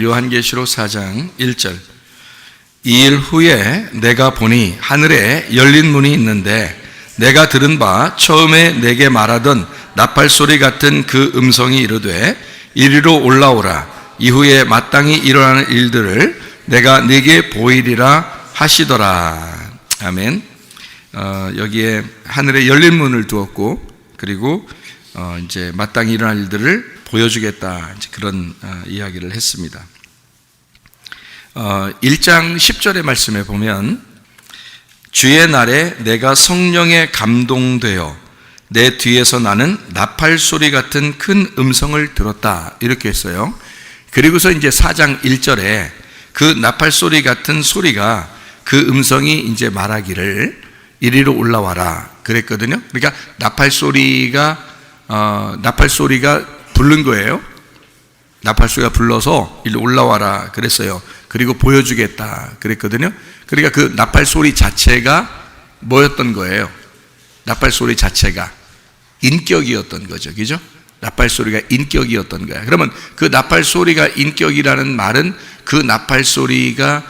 요한계시록 4장 1절. 이 일 후에 내가 보니 하늘에 열린 문이 있는데 내가 들은 바 처음에 내게 말하던 나팔 소리 같은 그 음성이 이르되 이리로 올라오라. 이후에 마땅히 일어나는 일들을 내가 네게 보이리라 하시더라. 아멘. 여기에 하늘에 열린 문을 두었고, 그리고 이제 마땅히 일어날 일들을 보여주겠다, 이제 그런 이야기를 했습니다. 1장 10절의 말씀에 보면 주의 날에 내가 성령에 감동되어 내 뒤에서 나는 나팔 소리 같은 큰 음성을 들었다, 이렇게 했어요. 그리고서 이제 4장 1절에 그 나팔 소리 같은 소리가, 그 음성이 이제 말하기를 이리로 올라와라 그랬거든요. 그러니까 나팔 소리가 부른 거예요. 나팔 소리가 불러서 이리로 올라와라 그랬어요. 그리고 보여주겠다 그랬거든요. 그러니까 그 나팔 소리 자체가 뭐였던 거예요? 나팔 소리 자체가 인격이었던 거죠. 그죠? 나팔 소리가 인격이었던 거야. 그러면 그 나팔 소리가 인격이라는 말은 그 나팔 소리가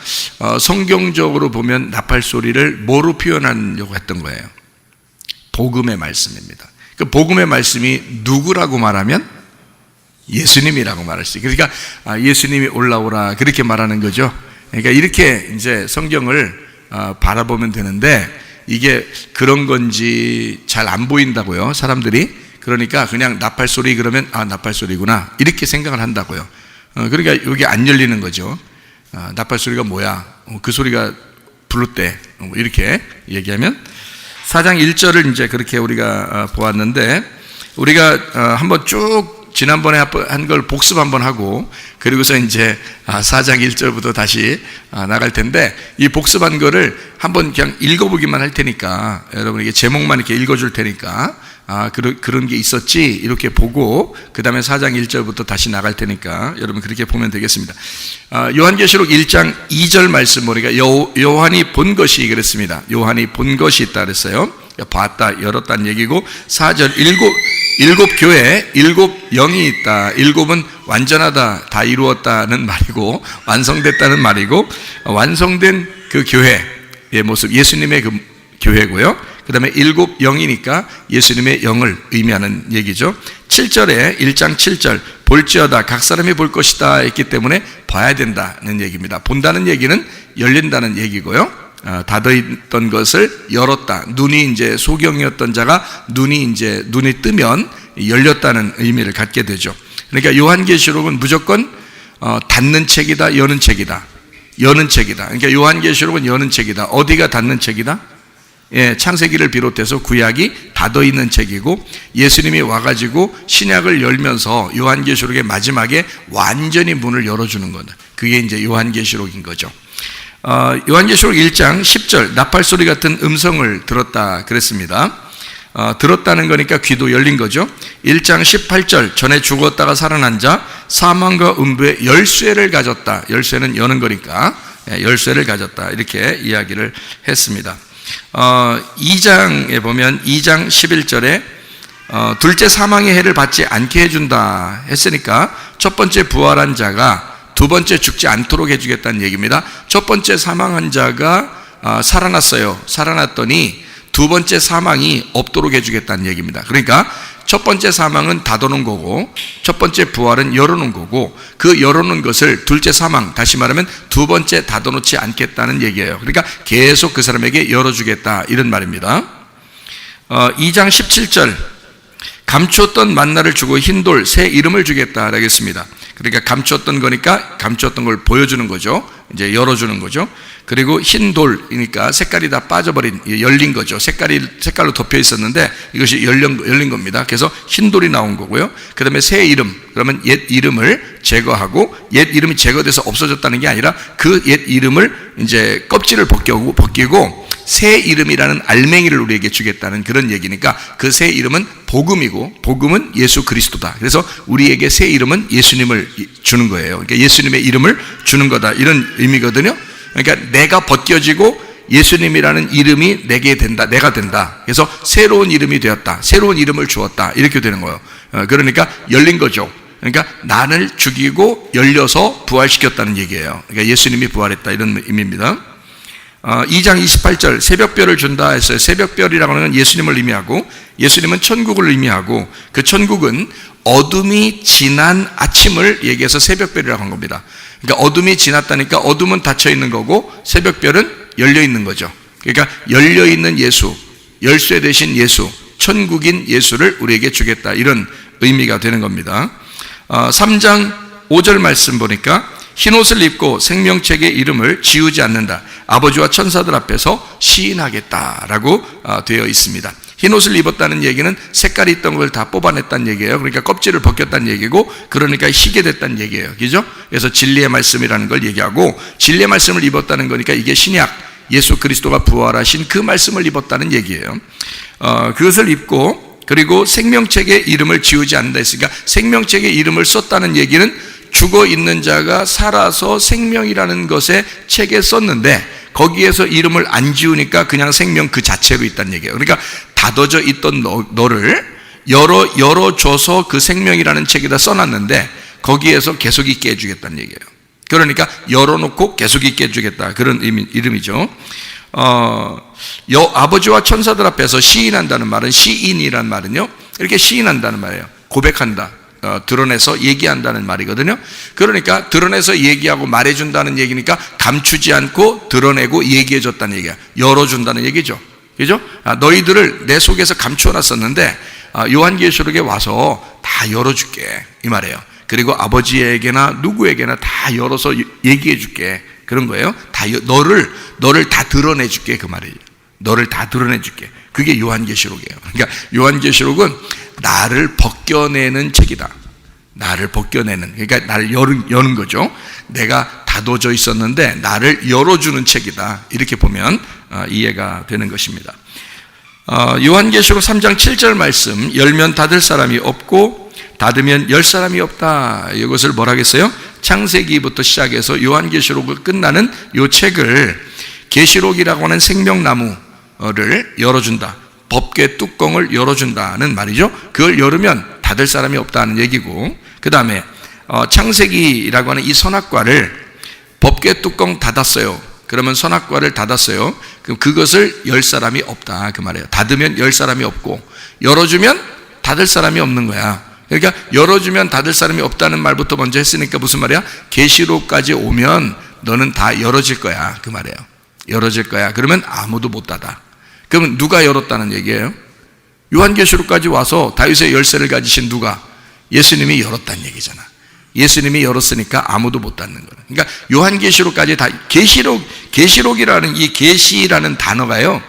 성경적으로 보면 나팔 소리를 뭐로 표현하려고 했던 거예요? 복음의 말씀입니다. 그 복음의 말씀이 누구라고 말하면 예수님이라고 말할 수 있어요. 그러니까 예수님이 올라오라 그렇게 말하는 거죠. 그러니까 이렇게 이제 성경을 바라보면 되는데, 이게 그런 건지 잘 안 보인다고요, 사람들이. 그러니까 그냥 나팔 소리 그러면 나팔 소리구나 이렇게 생각을 한다고요. 그러니까 여기 안 열리는 거죠. 나팔 소리가 뭐야? 그 소리가 부를 때 이렇게 얘기하면 4장 1절을 이제 그렇게 우리가 보았는데, 우리가 한번 쭉 지난번에 한 걸 복습 한번 하고, 그리고서 이제 4장 1절부터 다시 나갈 텐데, 이 복습한 거를 한번 그냥 읽어보기만 할 테니까, 여러분에게 제목만 이렇게 읽어줄 테니까, 그런 게 있었지 이렇게 보고 그 다음에 4장 1절부터 다시 나갈 테니까 여러분 그렇게 보면 되겠습니다. 요한계시록 1장 2절 말씀, 우리가 요한이 본 것이 그랬습니다. 요한이 본 것이 있다 그랬어요. 봤다, 열었다는 얘기고, 4절 일곱 교회, 일곱 영이 있다. 일곱은 완전하다, 다 이루었다는 말이고, 완성됐다는 말이고, 완성된 그 교회의 모습, 예수님의 그 교회고요. 그 다음에 일곱 영이니까 예수님의 영을 의미하는 얘기죠. 7절에 1장 7절 볼지어다 각 사람이 볼 것이다 했기 때문에 봐야 된다는 얘기입니다. 본다는 얘기는 열린다는 얘기고요. 닫아있던 것을 열었다. 눈이 이제 소경이었던 자가 눈이 뜨면 열렸다는 의미를 갖게 되죠. 그러니까 요한계시록은 무조건 닫는 책이다, 여는 책이다. 여는 책이다. 그러니까 요한계시록은 여는 책이다. 어디가 닫는 책이다? 창세기를 비롯해서 구약이 닫아있는 책이고, 예수님이 와가지고 신약을 열면서 요한계시록의 마지막에 완전히 문을 열어주는 거다. 그게 이제 요한계시록인 거죠. 요한계시록 1장 10절 나팔 소리 같은 음성을 들었다 그랬습니다. 들었다는 거니까 귀도 열린 거죠. 1장 18절 전에 죽었다가 살아난 자 사망과 음부의 열쇠를 가졌다. 열쇠는 여는 거니까 열쇠를 가졌다, 이렇게 이야기를 했습니다. 2장에 보면 2장 11절에 둘째 사망의 해를 받지 않게 해준다 했으니까 첫 번째 부활한 자가 두 번째 죽지 않도록 해주겠다는 얘기입니다. 첫 번째 사망한 자가 살아났어요. 살아났더니 두 번째 사망이 없도록 해주겠다는 얘기입니다. 그러니까 첫 번째 사망은 닫아놓은 거고, 첫 번째 부활은 열어놓은 거고, 그 열어놓은 것을 둘째 사망, 다시 말하면 두 번째 닫아놓지 않겠다는 얘기예요. 그러니까 계속 그 사람에게 열어주겠다, 이런 말입니다. 2장 17절 감추었던 만나를 주고 흰돌 새 이름을 주겠다라고 했습니다. 그러니까 감추었던 거니까 감추었던 걸 보여주는 거죠. 이제 열어주는 거죠. 그리고 흰 돌이니까 색깔이 다 빠져버린, 열린 거죠. 색깔로 덮여 있었는데 이것이 열린 겁니다. 그래서 흰 돌이 나온 거고요. 그 다음에 새 이름, 그러면 옛 이름을 제거하고, 옛 이름이 제거돼서 없어졌다는 게 아니라 그 옛 이름을 이제 껍질을 벗기고 새 이름이라는 알맹이를 우리에게 주겠다는 그런 얘기니까, 그 새 이름은 복음이고, 복음은 예수 그리스도다. 그래서 우리에게 새 이름은 예수님을 주는 거예요. 그러니까 예수님의 이름을 주는 거다, 이런 의미거든요. 그러니까 내가 벗겨지고 예수님이라는 이름이 내게 된다, 내가 된다. 그래서 새로운 이름이 되었다, 새로운 이름을 주었다, 이렇게 되는 거예요. 그러니까 열린 거죠. 그러니까 나를 죽이고 열려서 부활시켰다는 얘기예요. 그러니까 예수님이 부활했다 이런 의미입니다. 2장 28절 새벽별을 준다 했어요. 새벽별이라고 하는 건 예수님을 의미하고 예수님은 천국을 의미하고 그 천국은 어둠이 지난 아침을 얘기해서 새벽별이라고 한 겁니다. 그러니까 어둠이 지났다니까 어둠은 닫혀 있는 거고 새벽별은 열려 있는 거죠. 그러니까 열려 있는 예수, 열쇠 되신 예수, 천국인 예수를 우리에게 주겠다 이런 의미가 되는 겁니다. 3장 5절 말씀 보니까 흰옷을 입고 생명책의 이름을 지우지 않는다. 아버지와 천사들 앞에서 시인하겠다라고 되어 있습니다. 흰옷을 입었다는 얘기는 색깔이 있던 걸 다 뽑아냈다는 얘기예요. 그러니까 껍질을 벗겼다는 얘기고 그러니까 희게 됐다는 얘기예요. 그죠? 그래서 진리의 말씀이라는 걸 얘기하고 진리의 말씀을 입었다는 거니까 이게 신약 예수 그리스도가 부활하신 그 말씀을 입었다는 얘기예요. 그것을 입고 그리고 생명책의 이름을 지우지 않는다 했으니까 생명책의 이름을 썼다는 얘기는 죽어 있는 자가 살아서 생명이라는 것에 책에 썼는데 거기에서 이름을 안 지우니까 그냥 생명 그 자체로 있다는 얘기예요. 그러니까 닫아져 있던 너를 열어줘서 그 생명이라는 책에다 써놨는데 거기에서 계속 있게 해주겠다는 얘기예요. 그러니까 열어놓고 계속 있게 해주겠다 그런 이름이죠. 아버지와 천사들 앞에서 시인한다는 말은 시인이란 말은요 이렇게 시인한다는 말이에요. 고백한다, 드러내서 얘기한다는 말이거든요. 그러니까 드러내서 얘기하고 말해준다는 얘기니까 감추지 않고 드러내고 얘기해줬다는 얘기야. 열어준다는 얘기죠. 그죠? 너희들을 내 속에서 감추어놨었는데 요한계시록에 와서 다 열어줄게 이 말이에요. 그리고 아버지에게나 누구에게나 다 열어서 얘기해줄게 그런 거예요. 다 너를 다 드러내줄게 그 말이에요. 너를 다 드러내줄게. 그게 요한계시록이에요. 그러니까 요한계시록은 나를 벗겨내는 책이다. 나를 벗겨내는, 그러니까 나를 여는 거죠. 내가 닫아져 있었는데 나를 열어주는 책이다. 이렇게 보면 이해가 되는 것입니다. 요한계시록 3장 7절 말씀, 열면 닫을 사람이 없고 닫으면 열 사람이 없다. 이것을 뭐라 하겠어요? 창세기부터 시작해서 요한계시록을 끝나는 이 책을 계시록이라고 하는 생명나무를 열어준다. 법궤 뚜껑을 열어준다는 말이죠. 그걸 열으면 닫을 사람이 없다는 얘기고, 그 다음에 창세기라고 하는 이 선악과를 법궤 뚜껑 닫았어요. 그러면 선악과를 닫았어요. 그럼 그것을 열 사람이 없다 그 말이에요. 닫으면 열 사람이 없고 열어주면 닫을 사람이 없는 거야. 그러니까 열어주면 닫을 사람이 없다는 말부터 먼저 했으니까 무슨 말이야? 계시록까지 오면 너는 다 열어질 거야 그 말이에요. 열어질 거야. 그러면 아무도 못 닫아. 그러면 누가 열었다는 얘기예요? 요한계시록까지 와서 다윗의 열쇠를 가지신 누가? 예수님이 열었다는 얘기잖아. 예수님이 열었으니까 아무도 못 닫는 거예요. 그러니까 요한계시록까지 다 계시록이라는 이 계시라는 단어가요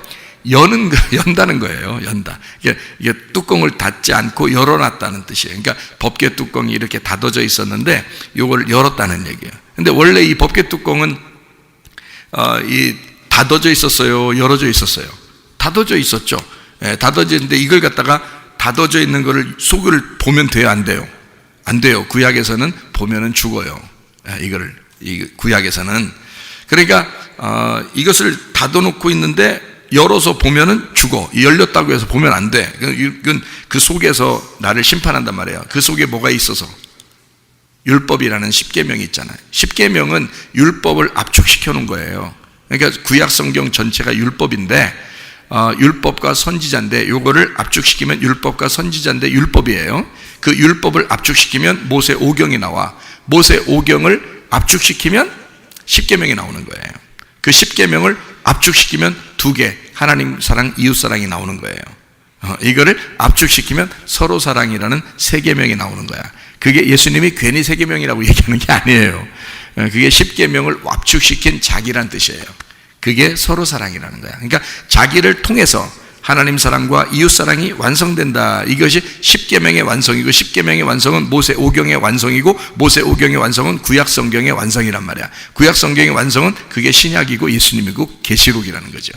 연다는 거예요. 연다. 이게 뚜껑을 닫지 않고 열어놨다는 뜻이에요. 그러니까 법궤 뚜껑이 이렇게 닫아져 있었는데 이걸 열었다는 얘기예요. 근데 원래 이 법궤 뚜껑은 이 닫아져 있었어요? 열어져 있었어요? 닫아져 있었죠. 예, 닫아져 있는데 이걸 갖다가 닫아져 있는 거를 속을 보면 돼요? 안 돼요? 안 돼요. 구약에서는 보면은 죽어요. 이 구약에서는. 그러니까 이것을 닫아놓고 있는데 열어서 보면은 죽어. 열렸다고 해서 보면 안 돼. 이건 그 속에서 나를 심판한단 말이에요. 그 속에 뭐가 있어서? 율법이라는 10계명이 있잖아요. 10계명은 율법을 압축시켜 놓은 거예요. 그러니까 구약 성경 전체가 율법인데 율법과 선지자인데 요거를 압축시키면 율법과 선지자인데 율법이에요. 그 율법을 압축시키면 모세 오경이 나와. 모세 오경을 압축시키면 10계명이 나오는 거예요. 그 10계명을 압축시키면 2개, 하나님 사랑, 이웃 사랑이 나오는 거예요. 이거를 압축시키면 서로 사랑이라는 3계명이 나오는 거야. 그게 예수님이 괜히 3계명이라고 얘기하는 게 아니에요. 그게 10계명을 압축시킨 자기란 뜻이에요. 그게 서로 사랑이라는 거야. 그러니까 자기를 통해서 하나님 사랑과 이웃 사랑이 완성된다. 이것이 10계명의 완성이고 10계명의 완성은 모세 오경의 완성이고 모세 오경의 완성은 구약 성경의 완성이란 말이야. 구약 성경의 완성은 그게 신약이고 예수님이고 계시록이라는 거죠.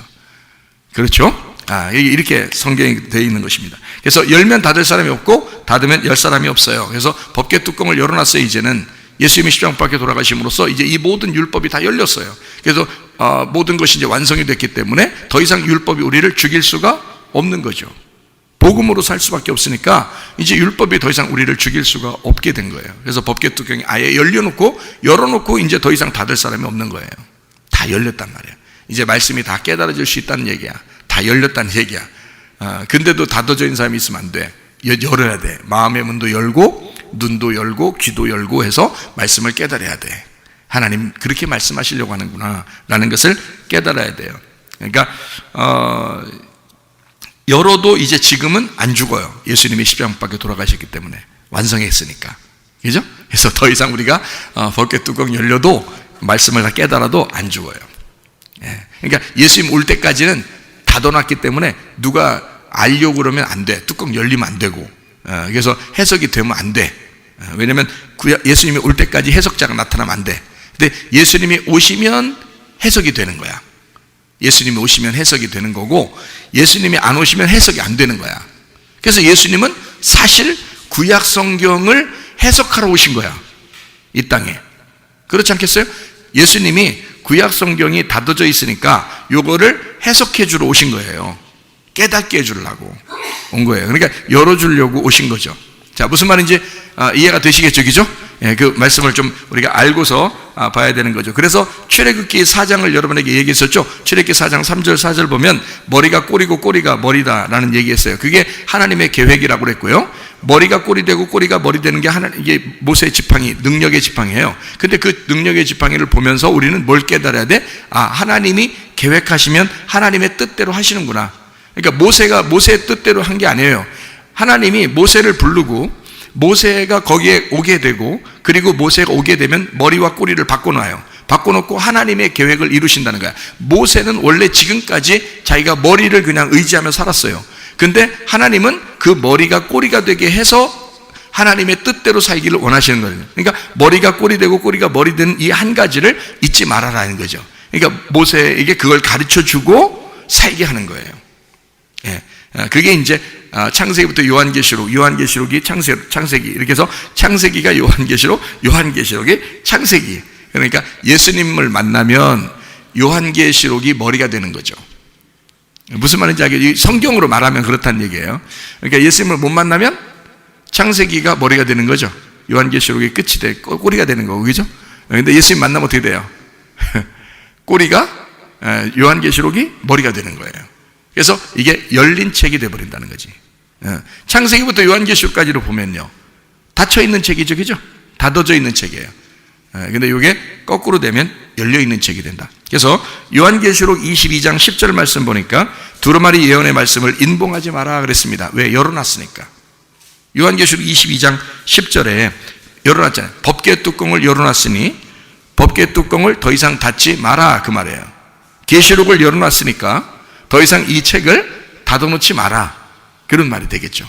그렇죠? 이렇게 성경이 되어 있는 것입니다. 그래서 열면 닫을 사람이 없고 닫으면 열 사람이 없어요. 그래서 법궤 뚜껑을 열어놨어요. 이제는 예수님이 십자가밖에 돌아가심으로써 이제 이 모든 율법이 다 열렸어요. 그래서 모든 것이 이제 완성이 됐기 때문에 더 이상 율법이 우리를 죽일 수가 없는 거죠. 복음으로 살 수밖에 없으니까 이제 율법이 더 이상 우리를 죽일 수가 없게 된 거예요. 그래서 법궤 뚜껑이 아예 열어놓고 이제 더 이상 닫을 사람이 없는 거예요. 다 열렸단 말이에요. 이제 말씀이 다 깨달아질 수 있다는 얘기야. 다 열렸다는 얘기야. 근데도 닫아져 있는 사람이 있으면 안 돼. 열어야 돼. 마음의 문도 열고 눈도 열고 귀도 열고 해서 말씀을 깨달아야 돼. 하나님 그렇게 말씀하시려고 하는구나 라는 것을 깨달아야 돼요. 그러니까 열어도 이제 지금은 안 죽어요. 예수님이 십자가밖에 돌아가셨기 때문에 완성했으니까. 그죠? 그래서 더 이상 우리가 법궤 뚜껑 열려도 말씀을 다 깨달아도 안 죽어요. 그러니까 예수님 올 때까지는 닫아놨기 때문에 누가 알려고 그러면 안 돼. 뚜껑 열리면 안 되고. 그래서 해석이 되면 안 돼. 왜냐하면 예수님이 올 때까지 해석자가 나타나면 안 돼. 근데 예수님이 오시면 해석이 되는 거야. 예수님이 오시면 해석이 되는 거고, 예수님이 안 오시면 해석이 안 되는 거야. 그래서 예수님은 사실 구약 성경을 해석하러 오신 거야, 이 땅에. 그렇지 않겠어요? 예수님이 구약 성경이 닫아져 있으니까 요거를 해석해 주러 오신 거예요. 깨닫게 해주려고 온 거예요. 그러니까 열어주려고 오신 거죠. 자, 무슨 말인지 이해가 되시겠죠? 그죠? 그 말씀을 좀 우리가 알고서 봐야 되는 거죠. 그래서 출애굽기 4장을 여러분에게 얘기했었죠. 출애굽기 4장 3절 4절 보면 머리가 꼬리고 꼬리가 머리다라는 얘기했어요. 그게 하나님의 계획이라고 그랬고요. 머리가 꼬리 되고 꼬리가 머리 되는 게 이게 모세의 지팡이, 능력의 지팡이에요. 근데 그 능력의 지팡이를 보면서 우리는 뭘 깨달아야 돼? 하나님이 계획하시면 하나님의 뜻대로 하시는구나. 그러니까 모세가 모세의 뜻대로 한 게 아니에요. 하나님이 모세를 부르고 모세가 거기에 오게 되고, 그리고 모세가 오게 되면 머리와 꼬리를 바꿔놔요. 바꿔놓고 하나님의 계획을 이루신다는 거야. 모세는 원래 지금까지 자기가 머리를 그냥 의지하며 살았어요. 근데 하나님은 그 머리가 꼬리가 되게 해서 하나님의 뜻대로 살기를 원하시는 거예요. 그러니까 머리가 꼬리 되고 꼬리가 머리 되는 이 한 가지를 잊지 말아라는 거죠. 그러니까 모세에게 그걸 가르쳐 주고 살게 하는 거예요. 그게 이제 창세기부터 요한계시록이 창세기 이렇게 해서 창세기가 요한계시록, 요한계시록이 창세기. 그러니까 예수님을 만나면 요한계시록이 머리가 되는 거죠. 무슨 말인지 알겠죠? 성경으로 말하면 그렇다는 얘기예요. 그러니까 예수님을 못 만나면 창세기가 머리가 되는 거죠. 요한계시록이 끝이 돼 꼬리가 되는 거고, 그죠? 그런데 예수님 만나면 어떻게 돼요? 꼬리가 요한계시록이 머리가 되는 거예요. 그래서 이게 열린 책이 되어버린다는 거지. 창세기부터 요한계시록까지로 보면요, 닫혀있는 책이죠, 그죠? 닫아져 있는 책이에요. 근데 이게 거꾸로 되면 열려있는 책이 된다. 그래서 요한계시록 22장 10절 말씀 보니까 두루마리 예언의 말씀을 인봉하지 마라 그랬습니다. 왜? 열어놨으니까. 요한계시록 22장 10절에 열어놨잖아요. 법궤 뚜껑을 열어놨으니 법궤 뚜껑을 더 이상 닫지 마라, 그 말이에요. 계시록을 열어놨으니까 더 이상 이 책을 닫아놓지 마라, 그런 말이 되겠죠.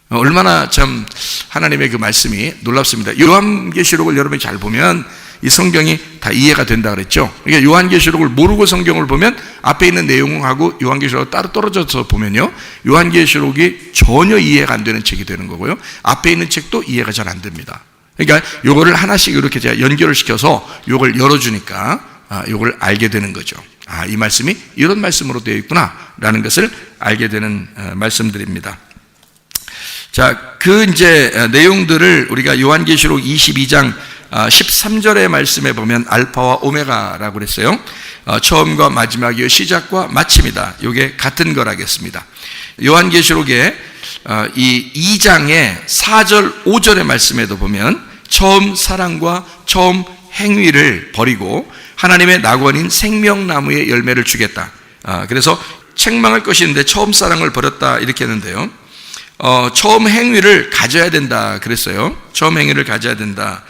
얼마나 참 하나님의 그 말씀이 놀랍습니다. 요한계시록을 여러분이 잘 보면 이 성경이 다 이해가 된다 그랬죠. 그러니까 요한계시록을 모르고 성경을 보면 앞에 있는 내용하고 요한계시록하고 따로 떨어져서 보면요, 요한계시록이 전혀 이해가 안 되는 책이 되는 거고요, 앞에 있는 책도 이해가 잘 안 됩니다. 그러니까 요거를 하나씩 이렇게 제가 연결을 시켜서 요걸 열어주니까 요걸 알게 되는 거죠. 이 말씀이 이런 말씀으로 되어 있구나 라는 것을 알게 되는 말씀들입니다. 자, 그 이제 내용들을 우리가 요한계시록 22장 13절의 말씀에 보면 알파와 오메가라고 그랬어요. 처음과 마지막이요 시작과 마침이다. 이게 같은 거라겠습니다. 요한계시록의 이 2장의 4절 5절의 말씀에도 보면 처음 사랑과 처음 행위를 버리고 하나님의 낙원인 생명나무의 열매를 주겠다. 그래서 책망할 것이 있는데 처음 사랑을 버렸다 이렇게 했는데요, 처음 행위를 가져야 된다 그랬어요. 처음 행위를 가져야 된다.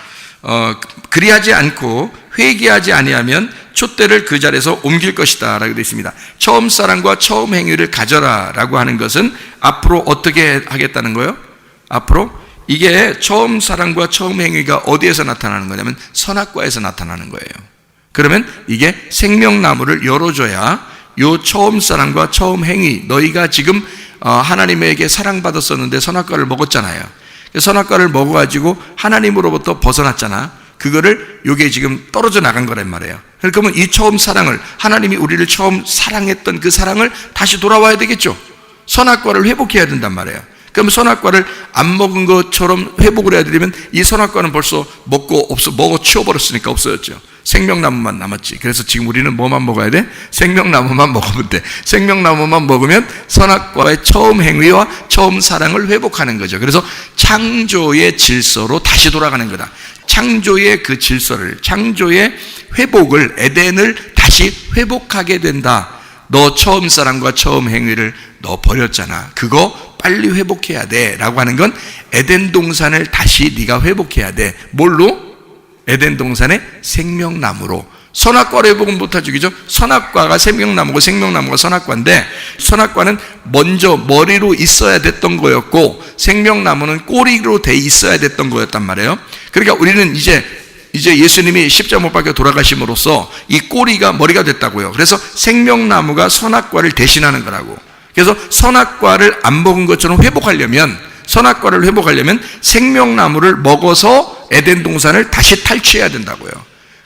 그리하지 않고 회개하지 아니하면 촛대를 그 자리에서 옮길 것이다 라고 되어 있습니다. 처음 사랑과 처음 행위를 가져라 라고 하는 것은 앞으로 어떻게 하겠다는 거예요? 앞으로 이게 처음 사랑과 처음 행위가 어디에서 나타나는 거냐면 선악과에서 나타나는 거예요. 그러면 이게 생명나무를 열어줘야 요 처음 사랑과 처음 행위, 너희가 지금 하나님에게 사랑받았었는데 선악과를 먹었잖아요. 선악과를 먹어가지고 하나님으로부터 벗어났잖아. 그거를 요게 지금 떨어져 나간 거란 말이에요. 그러면 이 처음 사랑을, 하나님이 우리를 처음 사랑했던 그 사랑을 다시 돌아와야 되겠죠. 선악과를 회복해야 된단 말이에요. 그럼 선악과를 안 먹은 것처럼 회복을 해야 되려면 이 선악과는 벌써 먹고 치워버렸으니까 없어졌죠. 생명나무만 남았지. 그래서 지금 우리는 뭐만 먹어야 돼? 생명나무만 먹으면 돼. 생명나무만 먹으면 선악과의 처음 행위와 처음 사랑을 회복하는 거죠. 그래서 창조의 질서로 다시 돌아가는 거다. 창조의 그 질서를, 창조의 회복을, 에덴을 다시 회복하게 된다. 너 처음 사랑과 처음 행위를 너 버렸잖아. 그거 빨리 회복해야 돼 라고 하는 건 에덴 동산을 다시 네가 회복해야 돼. 뭘로? 에덴 동산의 생명나무로. 선악과를 회복은 못하죠. 그죠? 선악과가 생명나무고 생명나무가 선악과인데, 선악과는 먼저 머리로 있어야 됐던 거였고 생명나무는 꼬리로 돼 있어야 됐던 거였단 말이에요. 그러니까 우리는 이제 예수님이 십자가 못 박혀 돌아가심으로써 이 꼬리가 머리가 됐다고요. 그래서 생명나무가 선악과를 대신하는 거라고. 그래서 선악과를 안 먹은 것처럼 선악과를 회복하려면 생명나무를 먹어서 에덴 동산을 다시 탈취해야 된다고요.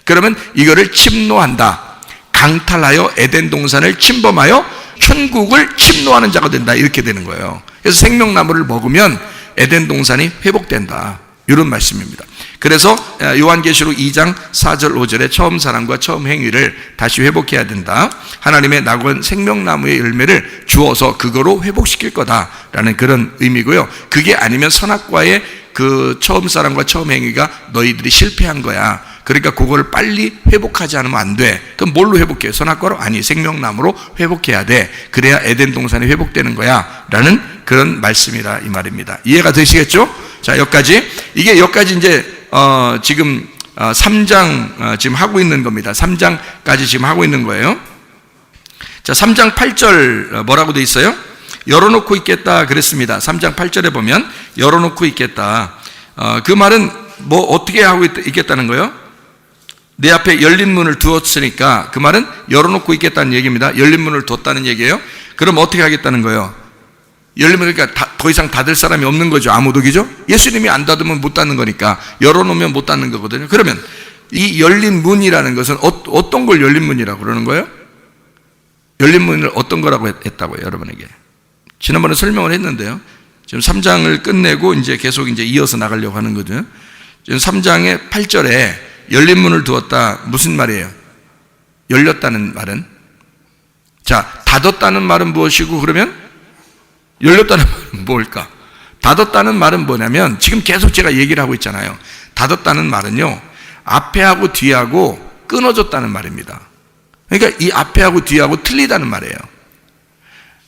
그러면 이거를 침노한다. 강탈하여 에덴 동산을 침범하여 천국을 침노하는 자가 된다. 이렇게 되는 거예요. 그래서 생명나무를 먹으면 에덴 동산이 회복된다. 이런 말씀입니다. 그래서 요한계시록 2장 4절 5절에 처음 사랑과 처음 행위를 다시 회복해야 된다. 하나님의 낙원 생명나무의 열매를 주어서 그거로 회복시킬 거다라는 그런 의미고요. 그게 아니면 선악과의 그 처음 사랑과 처음 행위가 너희들이 실패한 거야. 그러니까 그거를 빨리 회복하지 않으면 안 돼. 그럼 뭘로 회복해? 선악과로? 아니, 생명나무로 회복해야 돼. 그래야 에덴 동산이 회복되는 거야 라는 그런 말씀이라 이 말입니다. 이해가 되시겠죠? 자, 여기까지 이제 지금 3장 지금 하고 있는 겁니다. 3장까지 지금 하고 있는 거예요. 자, 3장 8절 뭐라고 돼 있어요? 열어놓고 있겠다 그랬습니다. 3장 8절에 보면 열어놓고 있겠다. 그 말은 뭐 어떻게 하고 있겠다는 거예요? 내 앞에 열린 문을 두었으니까 그 말은 열어놓고 있겠다는 얘기입니다. 열린 문을 뒀다는 얘기예요. 그럼 어떻게 하겠다는 거예요? 열리면 그러니까 더 이상 닫을 사람이 없는 거죠. 아무도. 그죠? 예수님이 안 닫으면 못 닫는 거니까, 열어놓으면 못 닫는 거거든요. 그러면 이 열린 문이라는 것은 어떤 걸 열린 문이라고 그러는 거예요? 열린 문을 어떤 거라고 했다고요, 여러분에게? 지난번에 설명을 했는데요. 지금 3장을 끝내고 이제 계속 이제 이어서 나가려고 하는 거죠. 지금 3장의 8절에 열린 문을 두었다. 무슨 말이에요? 열렸다는 말은? 자, 닫았다는 말은 무엇이고, 그러면 열렸다는 말은 뭘까? 닫았다는 말은 뭐냐면, 지금 계속 제가 얘기를 하고 있잖아요. 닫았다는 말은요, 앞에하고 뒤하고 끊어졌다는 말입니다. 그러니까 이 앞에하고 뒤하고 틀리다는 말이에요.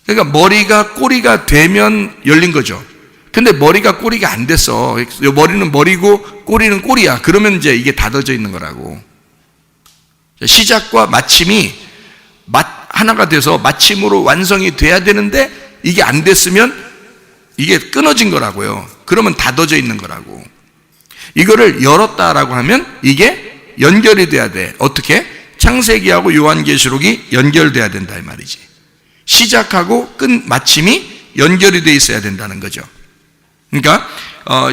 그러니까 머리가 꼬리가 되면 열린 거죠. 근데 머리가 꼬리가 안 됐어. 머리는 머리고 꼬리는 꼬리야. 그러면 이제 이게 닫아져 있는 거라고. 시작과 마침이 하나가 돼서 마침으로 완성이 돼야 되는데 이게 안 됐으면 이게 끊어진 거라고요. 그러면 닫아져 있는 거라고. 이거를 열었다라고 하면 이게 연결이 돼야 돼. 어떻게? 창세기하고 요한계시록이 연결돼야 된다 이 말이지. 시작하고 마침이 연결이 돼 있어야 된다는 거죠. 그러니까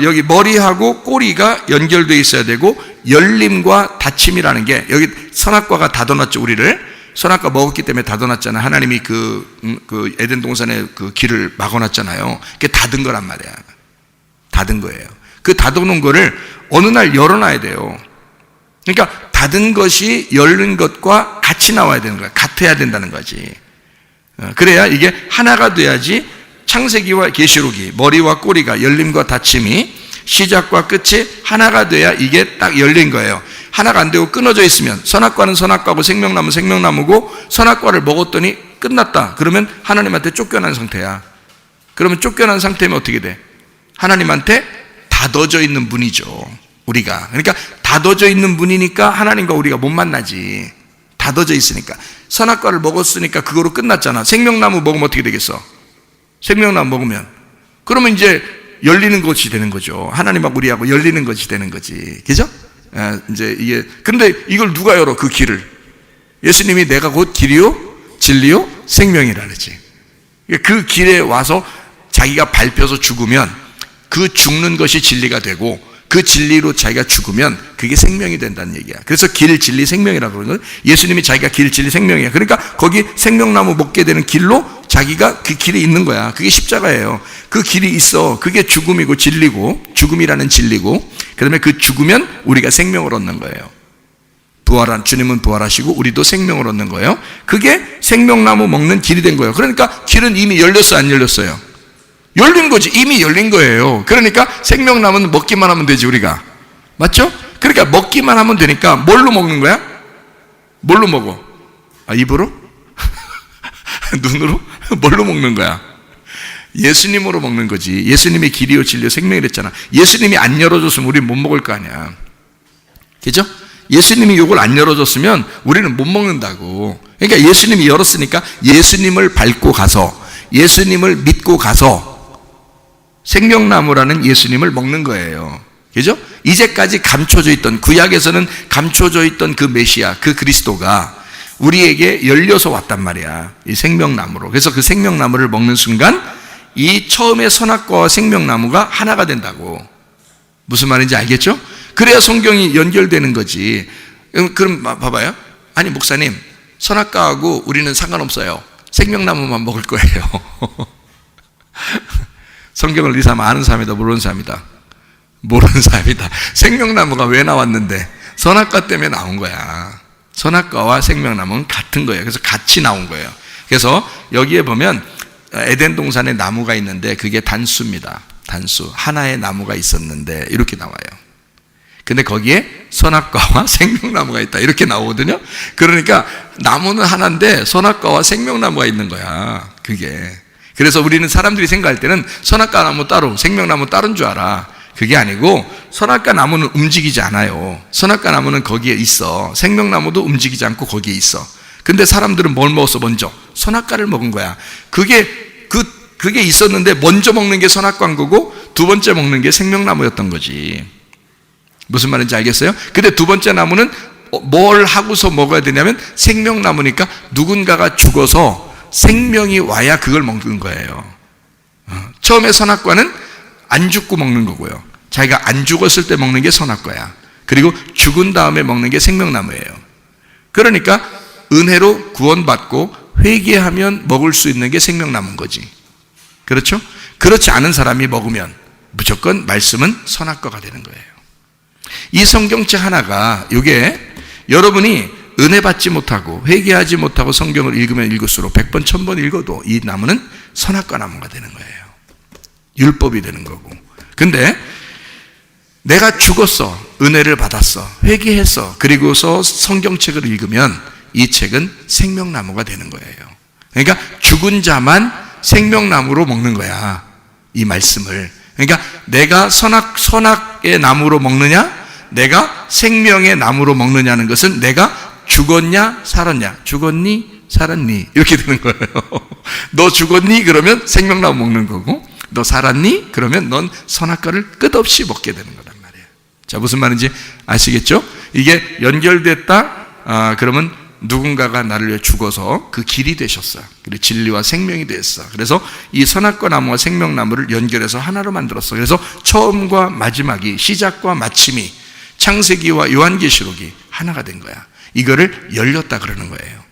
여기 머리하고 꼬리가 연결돼 있어야 되고, 열림과 닫힘이라는 게, 여기 선악과가 닫아놨죠. 우리를 선악과 먹었기 때문에 닫아놨잖아요. 하나님이 그 에덴 동산의 그 길을 막아놨잖아요. 그게 닫은 거란 말이야. 닫은 거예요. 그 닫아놓은 거를 어느 날 열어놔야 돼요. 그러니까 닫은 것이 열린 것과 같이 나와야 되는 거야. 같아야 된다는 거지. 그래야 이게 하나가 돼야지. 창세기와 계시록이, 머리와 꼬리가, 열림과 닫힘이, 시작과 끝이 하나가 돼야 이게 딱 열린 거예요. 하나가 안 되고 끊어져 있으면, 선악과는 선악과고 생명나무 생명나무고, 선악과를 먹었더니 끝났다. 그러면 하나님한테 쫓겨난 상태야. 그러면 쫓겨난 상태면 어떻게 돼? 하나님한테 닫아져 있는 문이죠, 우리가. 그러니까 닫아져 있는 문이니까 하나님과 우리가 못 만나지. 닫아져 있으니까. 선악과를 먹었으니까 그거로 끝났잖아. 생명나무 먹으면 어떻게 되겠어? 생명나무 먹으면, 그러면 이제 열리는 것이 되는 거죠. 하나님하고 우리하고 열리는 것이 되는 거지. 그죠? 이제 이게, 근데 이걸 누가 열어? 그 길을. 예수님이 내가 곧 길이요, 진리요, 생명이라 그러지. 그 길에 와서 자기가 밟혀서 죽으면 그 죽는 것이 진리가 되고, 그 진리로 자기가 죽으면 그게 생명이 된다는 얘기야. 그래서 길, 진리, 생명이라고 그러는 거예요. 예수님이 자기가 길, 진리, 생명이야. 그러니까 거기 생명나무 먹게 되는 길로 자기가 그 길에 있는 거야. 그게 십자가예요. 그 길이 있어. 그게 죽음이고 진리고, 죽음이라는 진리고, 그 다음에 그 죽으면 우리가 생명을 얻는 거예요. 주님은 부활하시고 우리도 생명을 얻는 거예요. 그게 생명나무 먹는 길이 된 거예요. 그러니까 길은 이미 열렸어요, 안 열렸어요? 열린 거지. 이미 열린 거예요. 그러니까 생명나무는 먹기만 하면 되지, 우리가. 맞죠? 그러니까 먹기만 하면 되니까 뭘로 먹는 거야? 뭘로 먹어? 입으로? 눈으로? 뭘로 먹는 거야? 예수님으로 먹는 거지. 예수님이 길이요 진리요 생명이랬잖아. 예수님이 안 열어줬으면 우리는 못 먹을 거 아니야. 그죠? 예수님이 이걸 안 열어줬으면 우리는 못 먹는다고. 그러니까 예수님이 열었으니까 예수님을 밟고 가서, 예수님을 믿고 가서 생명나무라는 예수님을 먹는 거예요. 그죠? 이제까지 감춰져 있던, 구약에서는 감춰져 있던 그 메시아, 그 그리스도가 우리에게 열려서 왔단 말이야. 이 생명나무로. 그래서 그 생명나무를 먹는 순간 이 처음에 선악과와 생명나무가 하나가 된다고. 무슨 말인지 알겠죠? 그래야 성경이 연결되는 거지. 그럼 봐봐요. 아니 목사님, 선악과하고 우리는 상관없어요. 생명나무만 먹을 거예요. 성경을 이 사람 아는 사람이다, 모르는 사람이다? 모르는 사람이다. 생명나무가 왜 나왔는데? 선악과 때문에 나온 거야. 선악과와 생명나무는 같은 거예요. 그래서 같이 나온 거예요. 그래서 여기에 보면 에덴 동산에 나무가 있는데 그게 단수입니다. 단수. 하나의 나무가 있었는데 이렇게 나와요. 근데 거기에 선악과와 생명나무가 있다, 이렇게 나오거든요. 그러니까 나무는 하나인데 선악과와 생명나무가 있는 거야, 그게. 그래서 우리는 사람들이 생각할 때는 선악과 나무 따로 생명나무 따로인 줄 알아. 그게 아니고 선악과 나무는 움직이지 않아요. 선악과 나무는 거기에 있어. 생명나무도 움직이지 않고 거기에 있어. 근데 사람들은 뭘 먹었어? 먼저 선악과를 먹은 거야. 그게 있었는데 먼저 먹는 게 선악과인 거고 두 번째 먹는 게 생명나무였던 거지. 무슨 말인지 알겠어요? 근데 두 번째 나무는 뭘 하고서 먹어야 되냐면 생명나무니까 누군가가 죽어서 생명이 와야 그걸 먹는 거예요. 처음에 선악과는 안 죽고 먹는 거고요. 자기가 안 죽었을 때 먹는 게 선악과야. 그리고 죽은 다음에 먹는 게 생명나무예요. 그러니까 은혜로 구원받고 회개하면 먹을 수 있는 게 생명나무인 거지. 그렇죠? 그렇지 않은 사람이 먹으면 무조건 말씀은 선악과가 되는 거예요. 이 성경책 하나가, 이게 여러분이 은혜 받지 못하고 회개하지 못하고 성경을 읽으면 읽을수록 100번 1000번 읽어도 이 나무는 선악과 나무가 되는 거예요. 율법이 되는 거고. 근데 내가 죽었어, 은혜를 받았어, 회개했어, 그리고서 성경책을 읽으면 이 책은 생명나무가 되는 거예요. 그러니까 죽은 자만 생명나무로 먹는 거야, 이 말씀을. 그러니까 내가 선악의 나무로 먹느냐, 내가 생명의 나무로 먹느냐는 것은 내가 죽었냐 살았냐, 죽었니 살았니, 이렇게 되는 거예요. 너 죽었니? 그러면 생명나무 먹는 거고, 너 살았니? 그러면 넌 선악과를 끝없이 먹게 되는 거란 말이에요. 자, 무슨 말인지 아시겠죠? 이게 연결됐다, 그러면 누군가가 나를 위해 죽어서 그 길이 되셨어요. 그리고 진리와 생명이 됐어. 그래서 이 선악과 나무와 생명나무를 연결해서 하나로 만들었어. 그래서 처음과 마지막이, 시작과 마침이, 창세기와 요한계시록이 하나가 된 거야. 이거를 열렸다 그러는 거예요.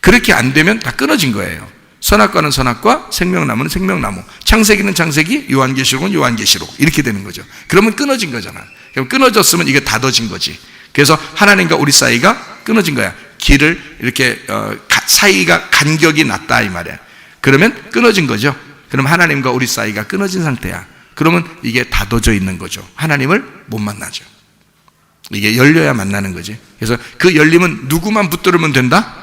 그렇게 안 되면 다 끊어진 거예요. 선악과는 선악과, 생명나무는 생명나무, 창세기는 창세기, 요한계시록은 요한계시록, 이렇게 되는 거죠. 그러면 끊어진 거잖아. 그럼 끊어졌으면 이게 닫아진 거지. 그래서 하나님과 우리 사이가 끊어진 거야. 길을 이렇게 사이가 간격이 났다, 이 말이야. 그러면 끊어진 거죠. 그럼 하나님과 우리 사이가 끊어진 상태야. 그러면 이게 닫아져 있는 거죠. 하나님을 못 만나죠. 이게 열려야 만나는 거지. 그래서 그 열림은 누구만 붙들면 된다?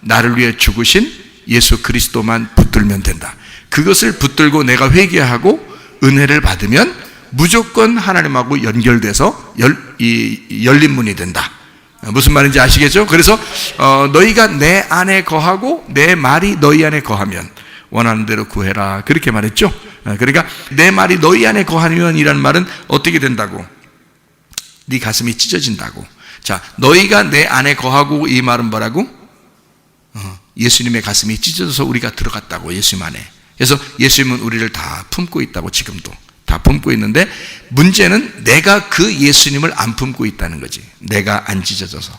나를 위해 죽으신 예수 그리스도만 붙들면 된다. 그것을 붙들고 내가 회개하고 은혜를 받으면 무조건 하나님하고 연결돼서 열린 문이 된다. 무슨 말인지 아시겠죠? 그래서 너희가 내 안에 거하고 내 말이 너희 안에 거하면 원하는 대로 구해라, 그렇게 말했죠. 그러니까 내 말이 너희 안에 거하면 이란 말은 어떻게 된다고? 네 가슴이 찢어진다고. 자, 너희가 내 안에 거하고, 이 말은 뭐라고? 예수님의 가슴이 찢어져서 우리가 들어갔다고, 예수님 안에. 그래서 예수님은 우리를 다 품고 있다고, 지금도 다 품고 있는데, 문제는 내가 그 예수님을 안 품고 있다는 거지. 내가 안 찢어져서.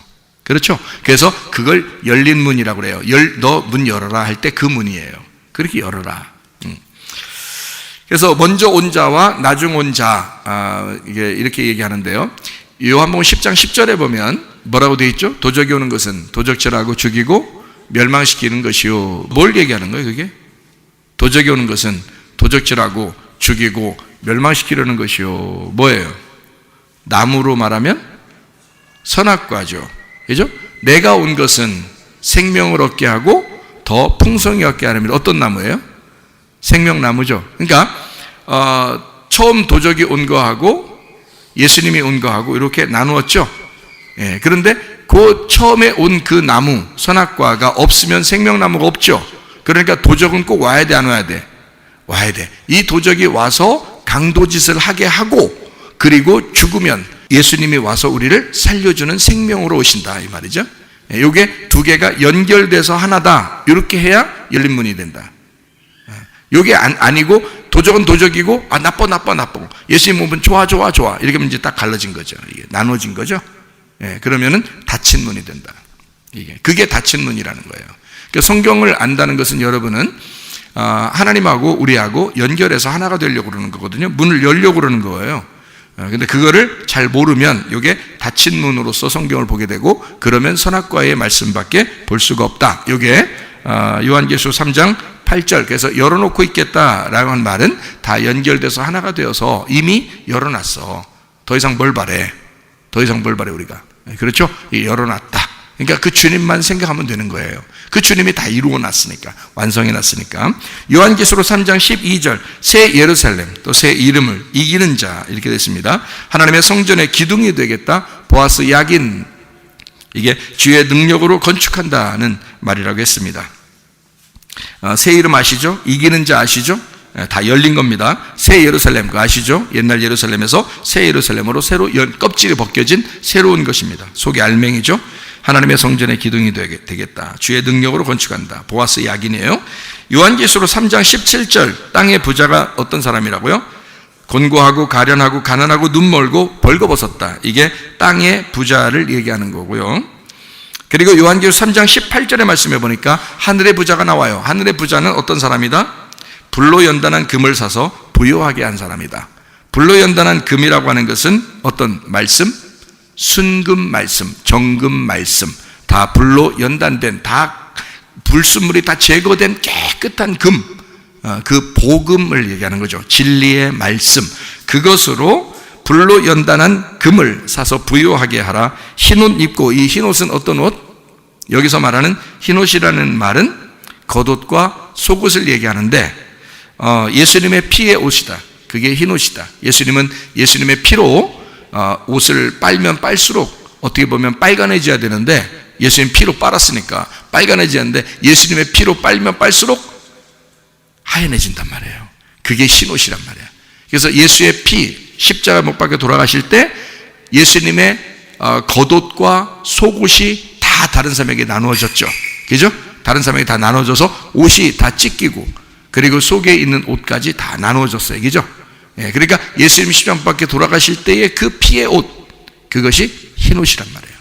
그렇죠? 그래서 그걸 열린 문이라고 그래요. 너 문 열어라 할 때 그 문이에요. 그렇게 열어라. 그래서 먼저 온 자와 나중 온 자, 이게 이렇게 얘기하는데요. 요한복음 10장 10절에 보면 뭐라고 되어 있죠? 도적이 오는 것은 도적질하고 죽이고 멸망시키는 것이요. 뭘 얘기하는 거예요, 그게? 도적이 오는 것은 도적질하고 죽이고 멸망시키려는 것이요. 뭐예요? 나무로 말하면 선악과죠. 그죠? 내가 온 것은 생명을 얻게 하고 더 풍성히 얻게 하려면 어떤 나무예요? 생명나무죠. 그러니까 처음 도적이 온 거하고 예수님이 온 거하고 이렇게 나누었죠. 예, 그런데 그 처음에 온 그 나무 선악과가 없으면 생명나무가 없죠. 그러니까 도적은 꼭 와야 돼, 안 와야 돼? 와야 돼. 이 도적이 와서 강도짓을 하게 하고 그리고 죽으면 예수님이 와서 우리를 살려주는 생명으로 오신다 이 말이죠. 요게 두 개가 연결돼서 하나다. 이렇게 해야 열린 문이 된다. 요게 아니고 도적은 도적이고 나빠 예수님 오면 좋아 이렇게 하면 이제 딱 갈라진 거죠. 이게 나눠진 거죠. 예, 그러면은 닫힌 문이 된다. 그게 닫힌 문이라는 거예요. 그러니까 성경을 안다는 것은 여러분은 하나님하고 우리하고 연결해서 하나가 되려고 그러는 거거든요. 문을 열려고 그러는 거예요. 근데 그거를 잘 모르면 이게 닫힌 문으로서 성경을 보게 되고 그러면 선악과의 말씀밖에 볼 수가 없다. 이게 요한계시록 3장 8절 그래서 열어놓고 있겠다라고 한 말은 다 연결돼서 하나가 되어서 이미 열어놨어. 더 이상 뭘 바래? 우리가. 그렇죠? 열어놨다. 그러니까 그 주님만 생각하면 되는 거예요. 그 주님이 다 이루어놨으니까, 완성해놨으니까. 요한계시록 3장 12절 새 예루살렘 또 새 이름을 이기는 자 이렇게 됐습니다. 하나님의 성전의 기둥이 되겠다. 보아스 야긴 이게 주의 능력으로 건축한다는 말이라고 했습니다. 새 이름 아시죠? 이기는 자 아시죠? 다 열린 겁니다. 새 예루살렘 그거 아시죠? 옛날 예루살렘에서 새 예루살렘으로 새로 껍질이 벗겨진 새로운 것입니다. 속이 알맹이죠. 하나님의 성전의 기둥이 되겠다. 주의 능력으로 건축한다. 보아스 야긴이에요. 요한계시록 3장 17절 땅의 부자가 어떤 사람이라고요? 곤고하고 가련하고 가난하고 눈 멀고 벌거벗었다. 이게 땅의 부자를 얘기하는 거고요. 그리고 요한계시록 3장 18절의 말씀에 보니까 하늘의 부자가 나와요. 하늘의 부자는 어떤 사람이다? 불로 연단한 금을 사서 부요하게 한 사람이다. 불로 연단한 금이라고 하는 것은 어떤 말씀? 순금 말씀, 정금 말씀, 다 불로 연단된, 다 불순물이 다 제거된 깨끗한 금, 그 복음을 얘기하는 거죠. 진리의 말씀, 그것으로 불로 연단한 금을 사서 부요하게 하라. 흰옷 입고, 이 흰옷은 어떤 옷? 여기서 말하는 흰옷이라는 말은 겉옷과 속옷을 얘기하는데 예수님의 피의 옷이다. 그게 흰옷이다. 예수님은 예수님의 피로 옷을 빨면 빨수록 어떻게 보면 빨간해져야 되는데 예수님 피로 빨았으니까 빨간해지는데 예수님의 피로 빨면 빨수록 하얀해진단 말이에요. 그게 흰옷이란 말이에요. 그래서 예수의 피 십자가 못 박혀 돌아가실 때 예수님의 겉옷과 속옷이 다 다른 사람에게 나누어졌죠. 그죠? 다른 사람에게 다 나눠져서 옷이 다 찢기고 그리고 속에 있는 옷까지 다 나누어졌어요. 그죠? 예, 그러니까 예수님 십자가 못 박혀 돌아가실 때의 그 피의 옷, 그것이 흰옷이란 말이에요.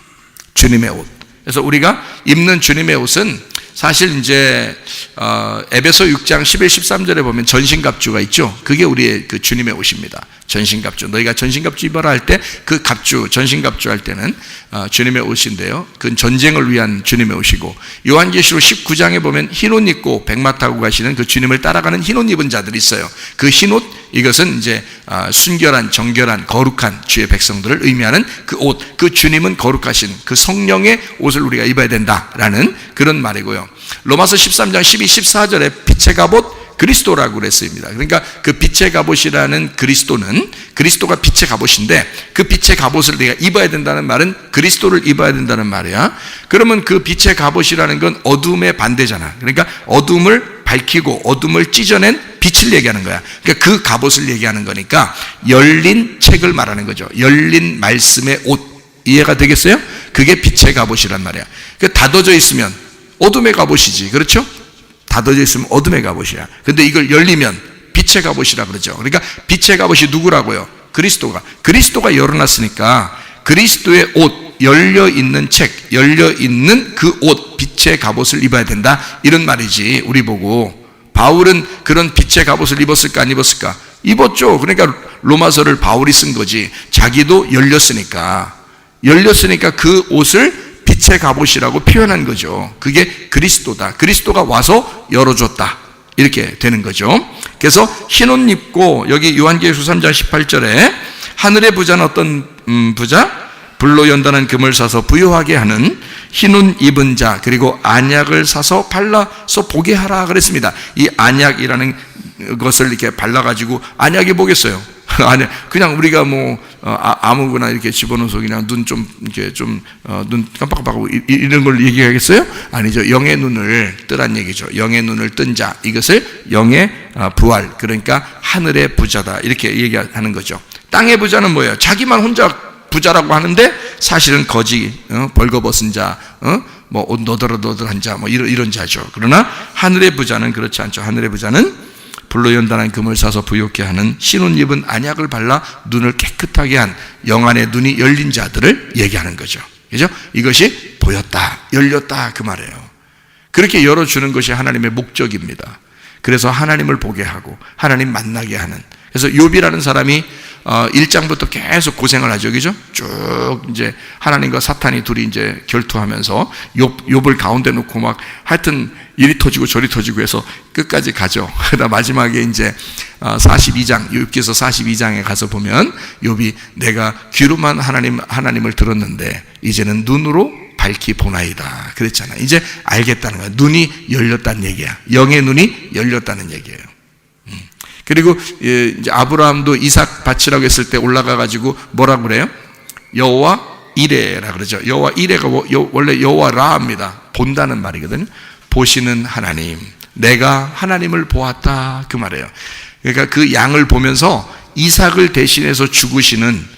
주님의 옷. 그래서 우리가 입는 주님의 옷은 사실 이제 에베소 6장 11, 13절에 보면 전신갑주가 있죠. 그게 우리의 그 주님의 옷입니다. 전신갑주. 너희가 전신갑주 입어라 할 때 그 갑주, 전신갑주 할 때는 주님의 옷인데요. 그건 전쟁을 위한 주님의 옷이고 요한계시록 19장에 보면 흰옷 입고 백마 타고 가시는 그 주님을 따라가는 흰옷 입은 자들이 있어요. 그 흰옷, 이것은 이제 순결한, 정결한, 거룩한 주의 백성들을 의미하는 그 옷, 그 주님은 거룩하신 그 성령의 옷을 우리가 입어야 된다라는 그런 말이고요. 로마서 13장 12, 14절에 빛의 갑옷 그리스도라고 그랬습니다. 그러니까 그 빛의 갑옷이라는 그리스도는 그리스도가 빛의 갑옷인데 그 빛의 갑옷을 내가 입어야 된다는 말은 그리스도를 입어야 된다는 말이야. 그러면 그 빛의 갑옷이라는 건 어둠의 반대잖아. 그러니까 어둠을 밝히고 어둠을 찢어낸 빛을 얘기하는 거야. 그러니까 그 갑옷을 얘기하는 거니까 열린 책을 말하는 거죠. 열린 말씀의 옷. 이해가 되겠어요? 그게 빛의 갑옷이란 말이야. 닫아져 있으면 어둠의 갑옷이지. 그렇죠? 닫아져 있으면 어둠의 갑옷이야. 근데 이걸 열리면 빛의 갑옷이라 그러죠. 그러니까 빛의 갑옷이 누구라고요? 그리스도가 열어놨으니까 그리스도의 옷, 열려 있는 책, 열려 있는 그 옷, 빛의 갑옷을 입어야 된다, 이런 말이지. 우리 보고 바울은 그런 빛의 갑옷을 입었을까 안 입었을까? 입었죠. 그러니까 로마서를 바울이 쓴 거지. 자기도 열렸으니까 그 옷을 빛의 갑옷이라고 표현한 거죠. 그게 그리스도다. 그리스도가 와서 열어줬다, 이렇게 되는 거죠. 그래서 흰 옷 입고, 여기 요한계시록 3장 18절에 하늘의 부자는 어떤 부자? 불로 연단한 금을 사서 부요하게 하는 흰 옷 입은 자, 그리고 안약을 사서 발라서 보게 하라 그랬습니다. 이 안약이라는 것을 이렇게 발라가지고, 안약이 뭐겠어요? 그냥 우리가 뭐 아무거나 이렇게 집어넣어서 그냥 눈 좀 이렇게 눈 깜빡깜빡하고 이런 걸 얘기하겠어요? 아니죠. 영의 눈을 뜨란 얘기죠. 영의 눈을 뜬 자, 이것을 영의 부활, 그러니까 하늘의 부자다, 이렇게 얘기하는 거죠. 땅의 부자는 뭐예요? 자기만 혼자 부자라고 하는데 사실은 거지, 벌거벗은 자, 뭐 옷 너덜너덜한 자, 뭐 이런 자죠. 그러나 하늘의 부자는 그렇지 않죠. 하늘의 부자는 불로 연단한 금을 사서 부요케 하는 흰 옷 입은 안약을 발라 눈을 깨끗하게 한 영안의 눈이 열린 자들을 얘기하는 거죠. 그죠? 이것이 보였다, 열렸다, 그 말이에요. 그렇게 열어주는 것이 하나님의 목적입니다. 그래서 하나님을 보게 하고 하나님 만나게 하는. 그래서 욥이라는 사람이 1장부터 계속 고생을 하죠. 그죠? 쭉 이제 하나님과 사탄이 둘이 이제 결투하면서 욥을 가운데 놓고 막 하여튼 이리 터지고 저리 터지고 해서 끝까지 가죠. 그러다 마지막에 이제 42장, 욥기서 42장에 가서 보면 욥이 내가 귀로만 하나님을 들었는데 이제는 눈으로 밝히 보나이다 그랬잖아. 이제 알겠다는 거야. 눈이 열렸다는 얘기야. 영의 눈이 열렸다는 얘기예요. 그리고 이제 아브라함도 이삭 바치라고 했을 때 올라가 가지고 뭐라고 그래요? 여호와 이레라 그러죠. 여호와 이레가 원래 여호와 라입니다. 본다는 말이거든요. 보시는 하나님, 내가 하나님을 보았다, 그 말이에요. 그러니까 그 양을 보면서 이삭을 대신해서 죽으시는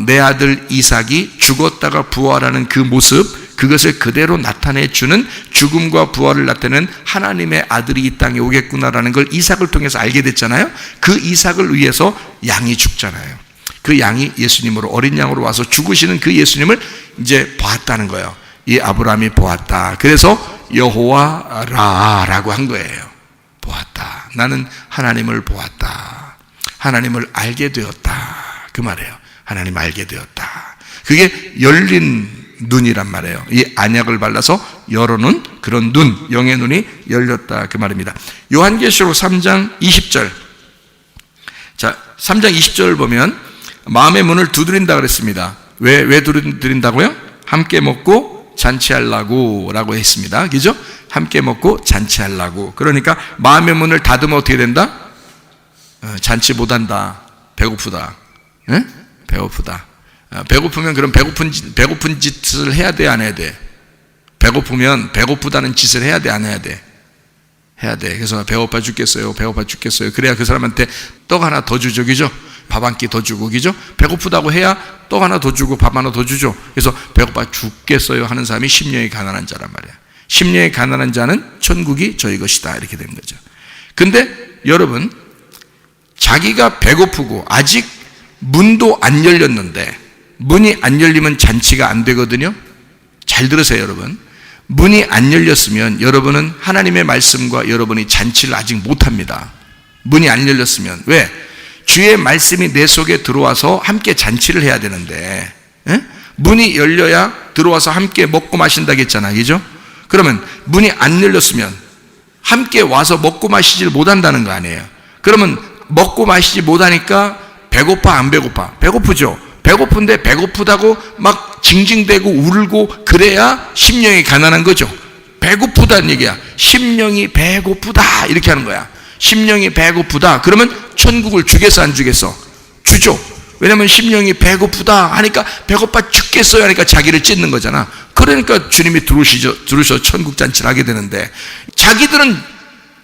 내 아들 이삭이 죽었다가 부활하는 그 모습, 그것을 그대로 나타내주는, 죽음과 부활을 나타내는 하나님의 아들이 이 땅에 오겠구나라는 걸 이삭을 통해서 알게 됐잖아요. 그 이삭을 위해서 양이 죽잖아요. 그 양이 예수님으로, 어린 양으로 와서 죽으시는 그 예수님을 이제 보았다는 거예요. 이 아브라함이 보았다. 그래서 여호와라라고 한 거예요. 보았다. 나는 하나님을 보았다. 하나님을 알게 되었다, 그 말이에요. 하나님 알게 되었다. 그게 열린 눈이란 말이에요. 이 안약을 발라서 열어놓은 그런 눈, 영의 눈이 열렸다, 그 말입니다. 요한계시록 3장 20절. 자, 3장 20절을 보면 마음의 문을 두드린다 그랬습니다. 왜 두드린다고요? 함께 먹고 잔치하려고 라고 했습니다. 그죠? 함께 먹고 잔치하려고. 그러니까 마음의 문을 닫으면 어떻게 된다? 잔치 못한다. 배고프다. 네? 배고프다. 배고프면 그럼 배고픈 짓을 해야 돼, 안 해야 돼? 배고프면 배고프다는 짓을 해야 돼, 안 해야 돼? 해야 돼. 그래서 배고파 죽겠어요, 배고파 죽겠어요. 그래야 그 사람한테 떡 하나 더 주죠. 그죠? 밥 한 끼 더 주고, 그죠? 배고프다고 해야 떡 하나 더 주고 밥 하나 더 주죠. 그래서 배고파 죽겠어요 하는 사람이 심령이 가난한 자란 말이야. 심령이 가난한 자는 천국이 저희 것이다, 이렇게 되는 거죠. 근데 여러분, 자기가 배고프고 아직 문도 안 열렸는데, 문이 안 열리면 잔치가 안 되거든요. 잘 들으세요, 여러분. 문이 안 열렸으면 여러분은 하나님의 말씀과 여러분이 잔치를 아직 못합니다. 문이 안 열렸으면. 왜? 주의 말씀이 내 속에 들어와서 함께 잔치를 해야 되는데, 문이 열려야 들어와서 함께 먹고 마신다고 했잖아, 그죠? 그러면 문이 안 열렸으면 함께 와서 먹고 마시질 못한다는 거 아니에요. 그러면 먹고 마시지 못하니까 배고파, 안 배고파? 배고프죠. 배고픈데 배고프다고 막 징징대고 울고 그래야 심령이 가난한 거죠. 배고프다는 얘기야. 심령이 배고프다, 이렇게 하는 거야. 심령이 배고프다. 그러면 천국을 주겠어, 안 주겠어? 주죠. 왜냐면 심령이 배고프다 하니까 배고파 죽겠어요 하니까 자기를 찢는 거잖아. 그러니까 주님이 들어오셔 천국 잔치를 하게 되는데, 자기들은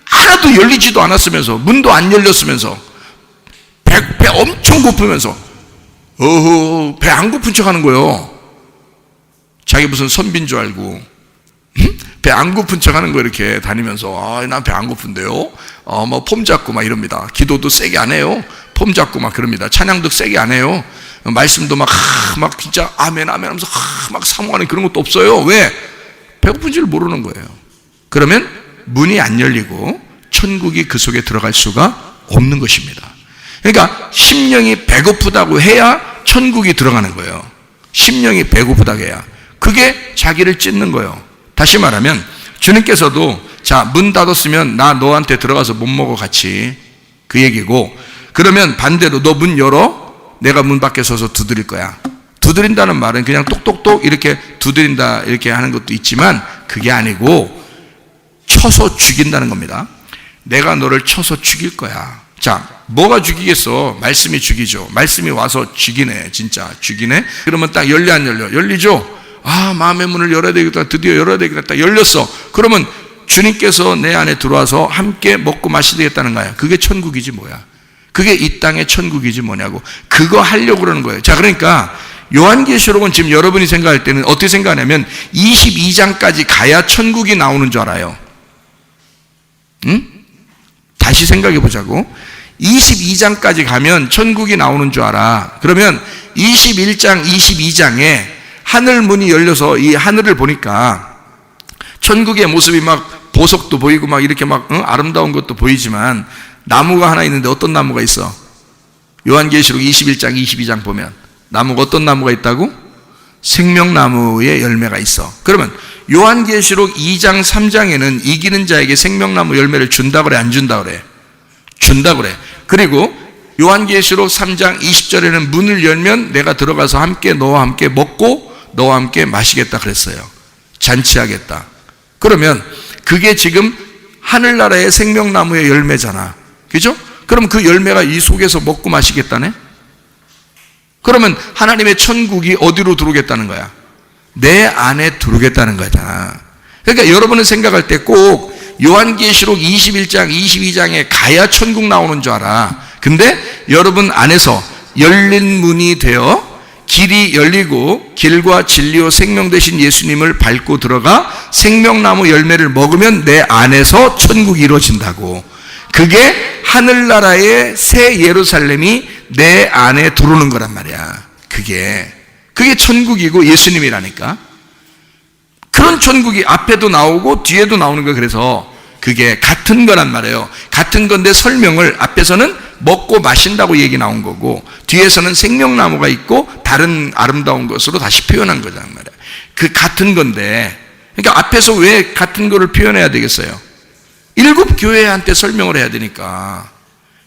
하나도 열리지도 않았으면서, 문도 안 열렸으면서, 배 엄청 고프면서 배 안 고픈 척 하는 거예요. 자기 무슨 선비인 줄 알고. 배 안 고픈 척 하는 거 이렇게 다니면서, 난 배 안 고픈데요? 폼 잡고 막 이럽니다. 기도도 세게 안 해요. 폼 잡고 막 그럽니다. 찬양도 세게 안 해요. 말씀도 막 진짜 아멘 아멘 하면서 막 사모하는 그런 것도 없어요. 왜? 배고픈 줄 모르는 거예요. 그러면 문이 안 열리고 천국이 그 속에 들어갈 수가 없는 것입니다. 그러니까 심령이 배고프다고 해야 천국이 들어가는 거예요. 심령이 배고프다고 해야. 그게 자기를 찢는 거예요. 다시 말하면 주님께서도 자, 문 닫았으면 나 너한테 들어가서 못 먹어 같이, 그 얘기고, 그러면 반대로 너 문 열어, 내가 문 밖에 서서 두드릴 거야. 두드린다는 말은 그냥 똑똑똑 이렇게 두드린다 이렇게 하는 것도 있지만 그게 아니고 쳐서 죽인다는 겁니다. 내가 너를 쳐서 죽일 거야. 자, 뭐가 죽이겠어? 말씀이 죽이죠. 말씀이 와서 죽이네. 진짜 죽이네. 그러면 딱 열리 안 열려? 열리죠. 마음의 문을 열어야 되겠다. 드디어 열어야 되겠다. 열렸어. 그러면 주님께서 내 안에 들어와서 함께 먹고 마시게 되겠다는 거야. 그게 천국이지 뭐야. 그게 이 땅의 천국이지 뭐냐고. 그거 하려고 그러는 거예요. 자, 그러니까 요한계시록은 지금 여러분이 생각할 때는 어떻게 생각하냐면 22장까지 가야 천국이 나오는 줄 알아요. 응? 다시 생각해 보자고. 22장까지 가면 천국이 나오는 줄 알아. 그러면 21장, 22장에 하늘 문이 열려서 이 하늘을 보니까 천국의 모습이 막 보석도 보이고 막 이렇게 막 아름다운 것도 보이지만 나무가 하나 있는데 어떤 나무가 있어? 요한계시록 21장, 22장 보면 나무가 어떤 나무가 있다고? 생명나무의 열매가 있어. 그러면 요한계시록 2장, 3장에는 이기는 자에게 생명나무 열매를 준다 그래, 안 준다 그래? 준다 그래. 그리고 요한계시록 3장 20절에는 문을 열면 내가 들어가서 함께 너와 함께 먹고 너와 함께 마시겠다 그랬어요. 잔치하겠다. 그러면 그게 지금 하늘나라의 생명나무의 열매잖아. 그죠? 그럼 그 열매가 이 속에서 먹고 마시겠다네? 그러면 하나님의 천국이 어디로 들어오겠다는 거야? 내 안에 들어오겠다는 거잖아. 그러니까 여러분은 생각할 때 꼭 요한계시록 21장, 22장에 가야 천국 나오는 줄 알아. 근데 여러분 안에서 열린 문이 되어 길이 열리고 길과 진리와 생명 되신 예수님을 밟고 들어가 생명나무 열매를 먹으면 내 안에서 천국이 이루어진다고. 그게 하늘나라의 새 예루살렘이 내 안에 들어오는 거란 말이야. 그게 천국이고 예수님이라니까. 그런 천국이 앞에도 나오고 뒤에도 나오는 거예요. 그래서 그게 같은 거란 말이에요. 같은 건데 설명을 앞에서는 먹고 마신다고 얘기 나온 거고 뒤에서는 생명나무가 있고 다른 아름다운 것으로 다시 표현한 거란 말이에요. 그 같은 건데, 그러니까 앞에서 왜 같은 거를 표현해야 되겠어요? 7교회한테 설명을 해야 되니까.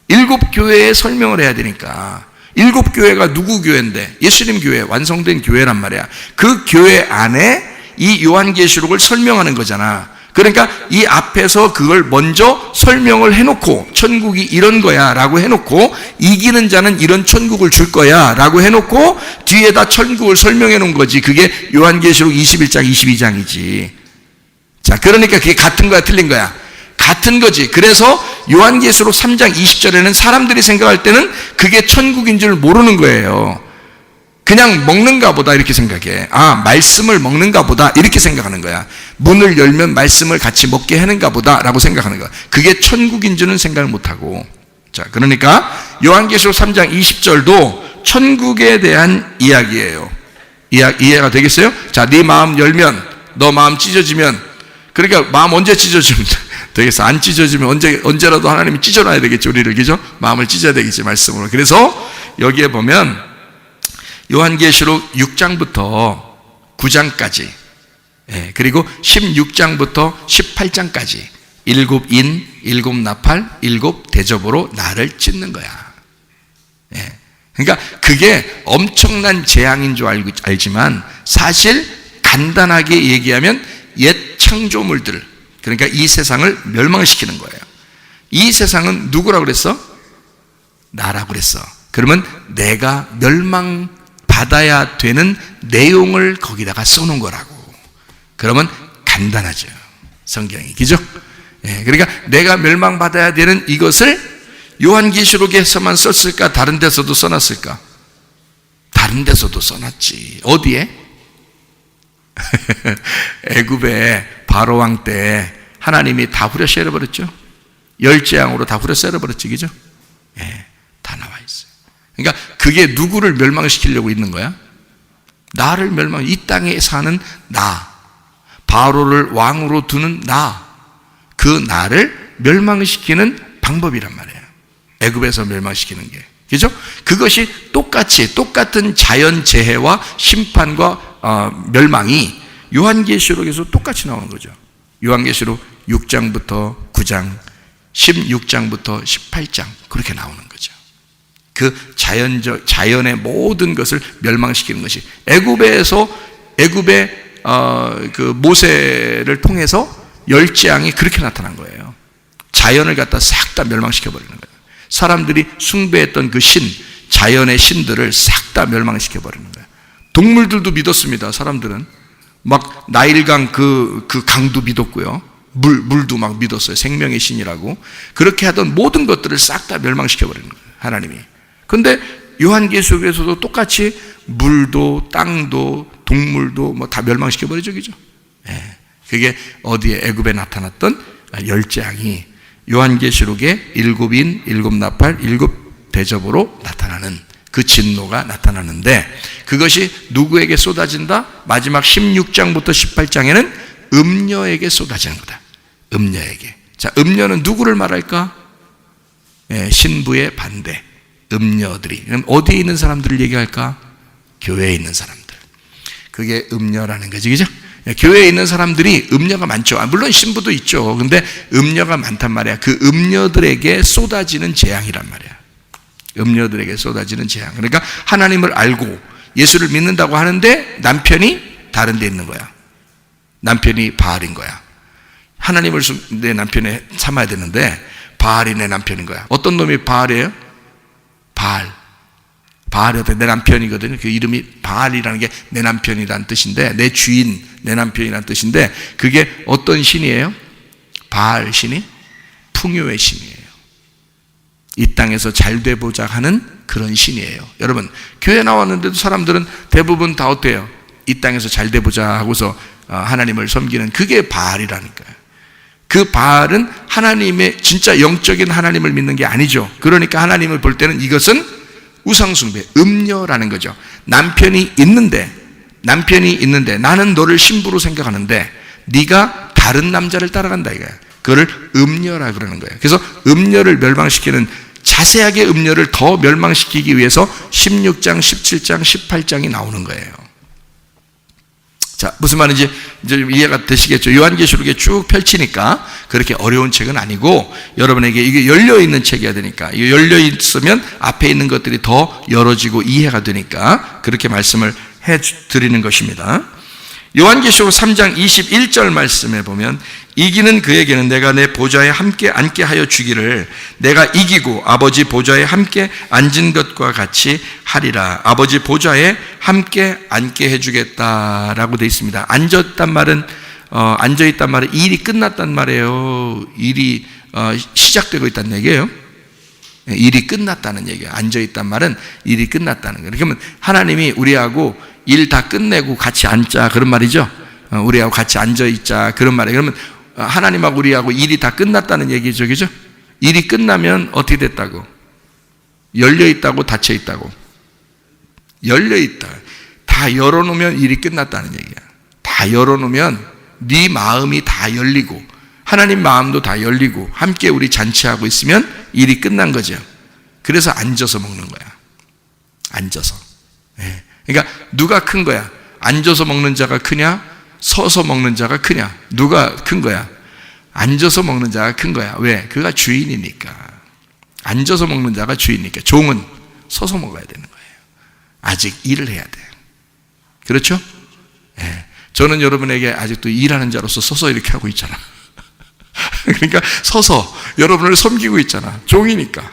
7교회에 설명을 해야 되니까. 7교회가 누구 교회인데? 예수님 교회, 완성된 교회란 말이야. 그 교회 안에 이 요한계시록을 설명하는 거잖아. 그러니까 이 앞에서 그걸 먼저 설명을 해놓고 천국이 이런 거야 라고 해놓고 이기는 자는 이런 천국을 줄 거야 라고 해놓고 뒤에다 천국을 설명해 놓은 거지. 그게 요한계시록 21장 22장이지. 자, 그러니까 그게 같은 거야 틀린 거야? 같은 거지. 그래서 요한계시록 3장 20절에는 사람들이 생각할 때는 그게 천국인 줄 모르는 거예요. 그냥 먹는가 보다 이렇게 생각해. 말씀을 먹는가 보다 이렇게 생각하는 거야. 문을 열면 말씀을 같이 먹게 하는가 보다 라고 생각하는 거야. 그게 천국인 줄은 생각을 못하고. 자, 그러니까 요한계시록 3장 20절도 천국에 대한 이야기예요. 이해가 되겠어요? 자, 네 마음 열면, 너 마음 찢어지면, 그러니까 마음 언제 찢어지면 되겠어? 안 찢어지면 언제라도 하나님이 찢어놔야 되겠죠, 우리를. 그죠? 마음을 찢어야 되겠지, 말씀으로. 그래서 여기에 보면 요한계시록 6장부터 9장까지, 그리고 16장부터 18장까지 7인, 7나팔, 7대접으로 나를 찢는 거야. 그러니까 그게 엄청난 재앙인 줄 알지만 사실 간단하게 얘기하면 옛 창조물들, 그러니까 이 세상을 멸망시키는 거예요. 이 세상은 누구라고 그랬어? 나라고 그랬어. 그러면 내가 멸망받아야 되는 내용을 거기다가 써놓은 거라고. 그러면 간단하죠, 성경이. 그죠? 그러니까 내가 멸망받아야 되는 이것을 요한계시록에서만 썼을까? 다른 데서도 써놨을까? 다른 데서도 써놨지. 어디에? 애굽에 바로 왕 때 하나님이 다 후려 썰어버렸죠. 열재앙으로 다 후려 썰어버렸지, 그죠? 예, 다 나와 있어요. 그러니까 그게 누구를 멸망시키려고 있는 거야? 나를 이 땅에 사는 나, 바로를 왕으로 두는 나, 그 나를 멸망시키는 방법이란 말이에요. 애굽에서 멸망시키는 게, 그죠? 그것이 똑같은 자연재해와 심판과 멸망이 요한계시록에서 똑같이 나오는 거죠. 요한계시록 6장부터 9장, 16장부터 18장 그렇게 나오는 거죠. 그 자연의 모든 것을 멸망시키는 것이 애굽의 그 모세를 통해서 열재앙이 그렇게 나타난 거예요. 자연을 갖다 싹 다 멸망시켜 버리는 거예요. 사람들이 숭배했던 그 자연의 신들을 싹 다 멸망시켜 버리는 거예요. 동물들도 믿었습니다. 사람들은 막 나일강 그 강도 믿었고요. 물도 막 믿었어요. 생명의 신이라고. 그렇게 하던 모든 것들을 싹 다 멸망시켜 버리는 거예요, 하나님이. 근데 요한계시록에서도 똑같이 물도 땅도 동물도 뭐 다 멸망시켜 버리죠, 그죠? 예. 그게 어디에 애굽에 나타났던 열재앙이 요한계시록의 7인 7나팔 7대접으로 나타나는 그 진노가 나타나는데, 그것이 누구에게 쏟아진다? 마지막 16장부터 18장에는 음녀에게 쏟아지는 거다. 음녀에게. 자, 음녀는 누구를 말할까? 예, 신부의 반대, 음녀들이. 그럼 어디에 있는 사람들을 얘기할까? 교회에 있는 사람들. 그게 음녀라는 거지, 그죠? 예, 교회에 있는 사람들이 음녀가 많죠. 물론 신부도 있죠. 근데 음녀가 많단 말이야. 그 음녀들에게 쏟아지는 재앙이란 말이야. 음녀들에게 쏟아지는 재앙. 그러니까 하나님을 알고 예수를 믿는다고 하는데 남편이 다른 데 있는 거야. 남편이 바알인 거야. 하나님을 내 남편에 삼아야 되는데 바알이 내 남편인 거야. 어떤 놈이 바알이에요? 바알이한테 내 남편이거든요. 그 이름이 바알이라는 게 내 남편이라는 뜻인데, 내 주인, 내 남편이라는 뜻인데, 그게 어떤 신이에요? 바알 신이 풍요의 신이에요. 이 땅에서 잘 돼보자 하는 그런 신이에요. 여러분, 교회 나왔는데도 사람들은 대부분 다 어때요? 이 땅에서 잘 돼보자 하고서 하나님을 섬기는, 그게 바알이라니까요. 그 바알은 하나님의 진짜 영적인 하나님을 믿는 게 아니죠. 그러니까 하나님을 볼 때는 이것은 우상숭배, 음녀라는 거죠. 남편이 있는데 나는 너를 신부로 생각하는데 네가 다른 남자를 따라간다 이거야. 그거를 음녀라 그러는 거예요. 그래서 음녀를 멸망시키는, 자세하게 음녀를 더 멸망시키기 위해서 16장, 17장, 18장이 나오는 거예요. 자, 무슨 말인지 이제 이해가 되시겠죠? 요한계시록에 쭉 펼치니까 그렇게 어려운 책은 아니고, 여러분에게 이게 열려있는 책이어야 되니까, 이게 열려있으면 앞에 있는 것들이 더 열어지고 이해가 되니까 그렇게 말씀을 해드리는 것입니다. 요한계시록 3장 21절 말씀에 보면, 이기는 그에게는 내가 내 보좌에 함께 앉게 하여 주기를, 내가 이기고 아버지 보좌에 함께 앉은 것과 같이 하리라. 아버지 보좌에 함께 앉게 해주겠다라고 되어 있습니다. 앉아있단 말은 일이 끝났단 말이에요. 일이 시작되고 있다는 얘기예요. 일이 끝났다는 얘기예요. 앉아있단 말은 일이 끝났다는 거예요. 그러면 하나님이 우리하고 일 다 끝내고 같이 앉자 그런 말이죠. 우리하고 같이 앉아있자 그런 말이에요. 그러면 하나님하고 우리하고 일이 다 끝났다는 얘기죠, 그죠? 일이 끝나면 어떻게 됐다고? 열려있다고 닫혀있다고? 열려있다. 다 열어놓으면 일이 끝났다는 얘기야. 다 열어놓으면 네 마음이 다 열리고 하나님 마음도 다 열리고 함께 우리 잔치하고 있으면 일이 끝난 거죠. 그래서 앉아서 먹는 거야. 앉아서. 네. 그러니까 누가 큰 거야? 앉아서 먹는 자가 크냐? 서서 먹는 자가 크냐? 누가 큰 거야? 앉아서 먹는 자가 큰 거야. 왜? 그가 주인이니까. 앉아서 먹는 자가 주인이니까. 종은 서서 먹어야 되는 거예요. 아직 일을 해야 돼. 그렇죠? 네. 저는 여러분에게 아직도 일하는 자로서 서서 이렇게 하고 있잖아. 그러니까 서서 여러분을 섬기고 있잖아. 종이니까.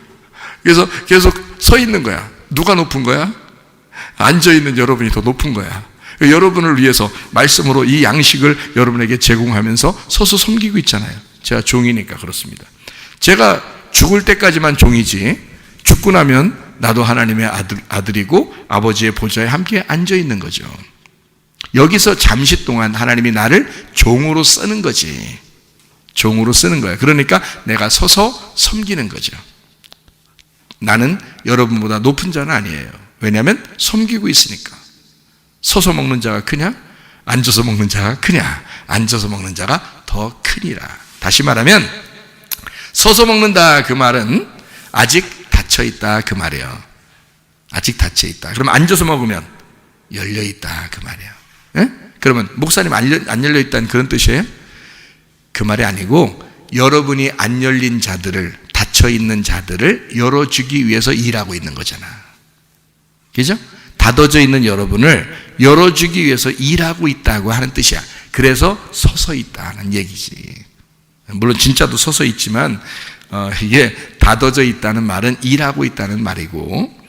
그래서 계속 서 있는 거야. 누가 높은 거야? 앉아있는 여러분이 더 높은 거야. 여러분을 위해서 말씀으로 이 양식을 여러분에게 제공하면서 서서 섬기고 있잖아요. 제가 종이니까 그렇습니다. 제가 죽을 때까지만 종이지, 죽고 나면 나도 하나님의 아들이고 아버지의 보좌에 함께 앉아있는 거죠. 여기서 잠시 동안 하나님이 나를 종으로 쓰는 거지. 종으로 쓰는 거야. 그러니까 내가 서서 섬기는 거죠. 나는 여러분보다 높은 자는 아니에요. 왜냐하면 섬기고 있으니까. 서서 먹는 자가 크냐? 앉아서 먹는 자가 크냐? 앉아서 먹는 자가 더 크니라. 다시 말하면 서서 먹는다 그 말은 아직 닫혀있다 그 말이에요. 아직 닫혀있다. 그러면 앉아서 먹으면 열려있다 그 말이에요. 예? 그러면 목사님 안 열려있다는 그런 뜻이에요? 그 말이 아니고 여러분이 안 열린 자들을, 닫혀있는 자들을 열어주기 위해서 일하고 있는 거잖아. 그죠? 닫아져 있는 여러분을 열어주기 위해서 일하고 있다고 하는 뜻이야. 그래서 서서 있다는 얘기지. 물론 진짜도 서서 있지만 이게 닫아져 있다는 말은 일하고 있다는 말이고,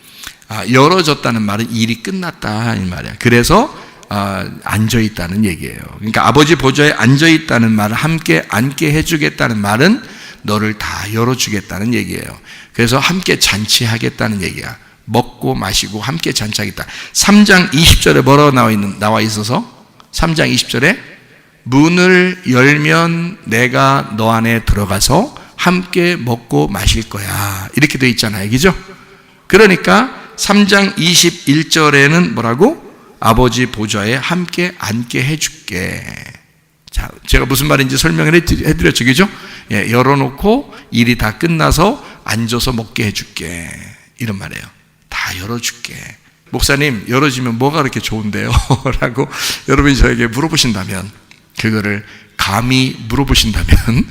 열어졌다는 말은 일이 끝났다 이 말이야. 그래서 앉아 있다는 얘기예요. 그러니까 아버지 보좌에 앉아 있다는 말을 함께 앉게 해주겠다는 말은 너를 다 열어주겠다는 얘기예요. 그래서 함께 잔치하겠다는 얘기야. 먹고 마시고 함께 잔치하겠다. 3장 20절에 뭐라고 나와 있어서 3장 20절에 문을 열면 내가 너 안에 들어가서 함께 먹고 마실 거야. 이렇게 되어 있잖아요. 그죠? 그러니까 3장 21절에는 뭐라고? 아버지 보좌에 함께 앉게 해줄게. 자, 제가 무슨 말인지 설명을 해드렸죠. 그죠? 예, 열어놓고 일이 다 끝나서 앉아서 먹게 해줄게. 이런 말이에요. 다 열어줄게. 목사님, 열어지면 뭐가 그렇게 좋은데요? 라고 여러분이 저에게 물어보신다면, 그거를 감히 물어보신다면,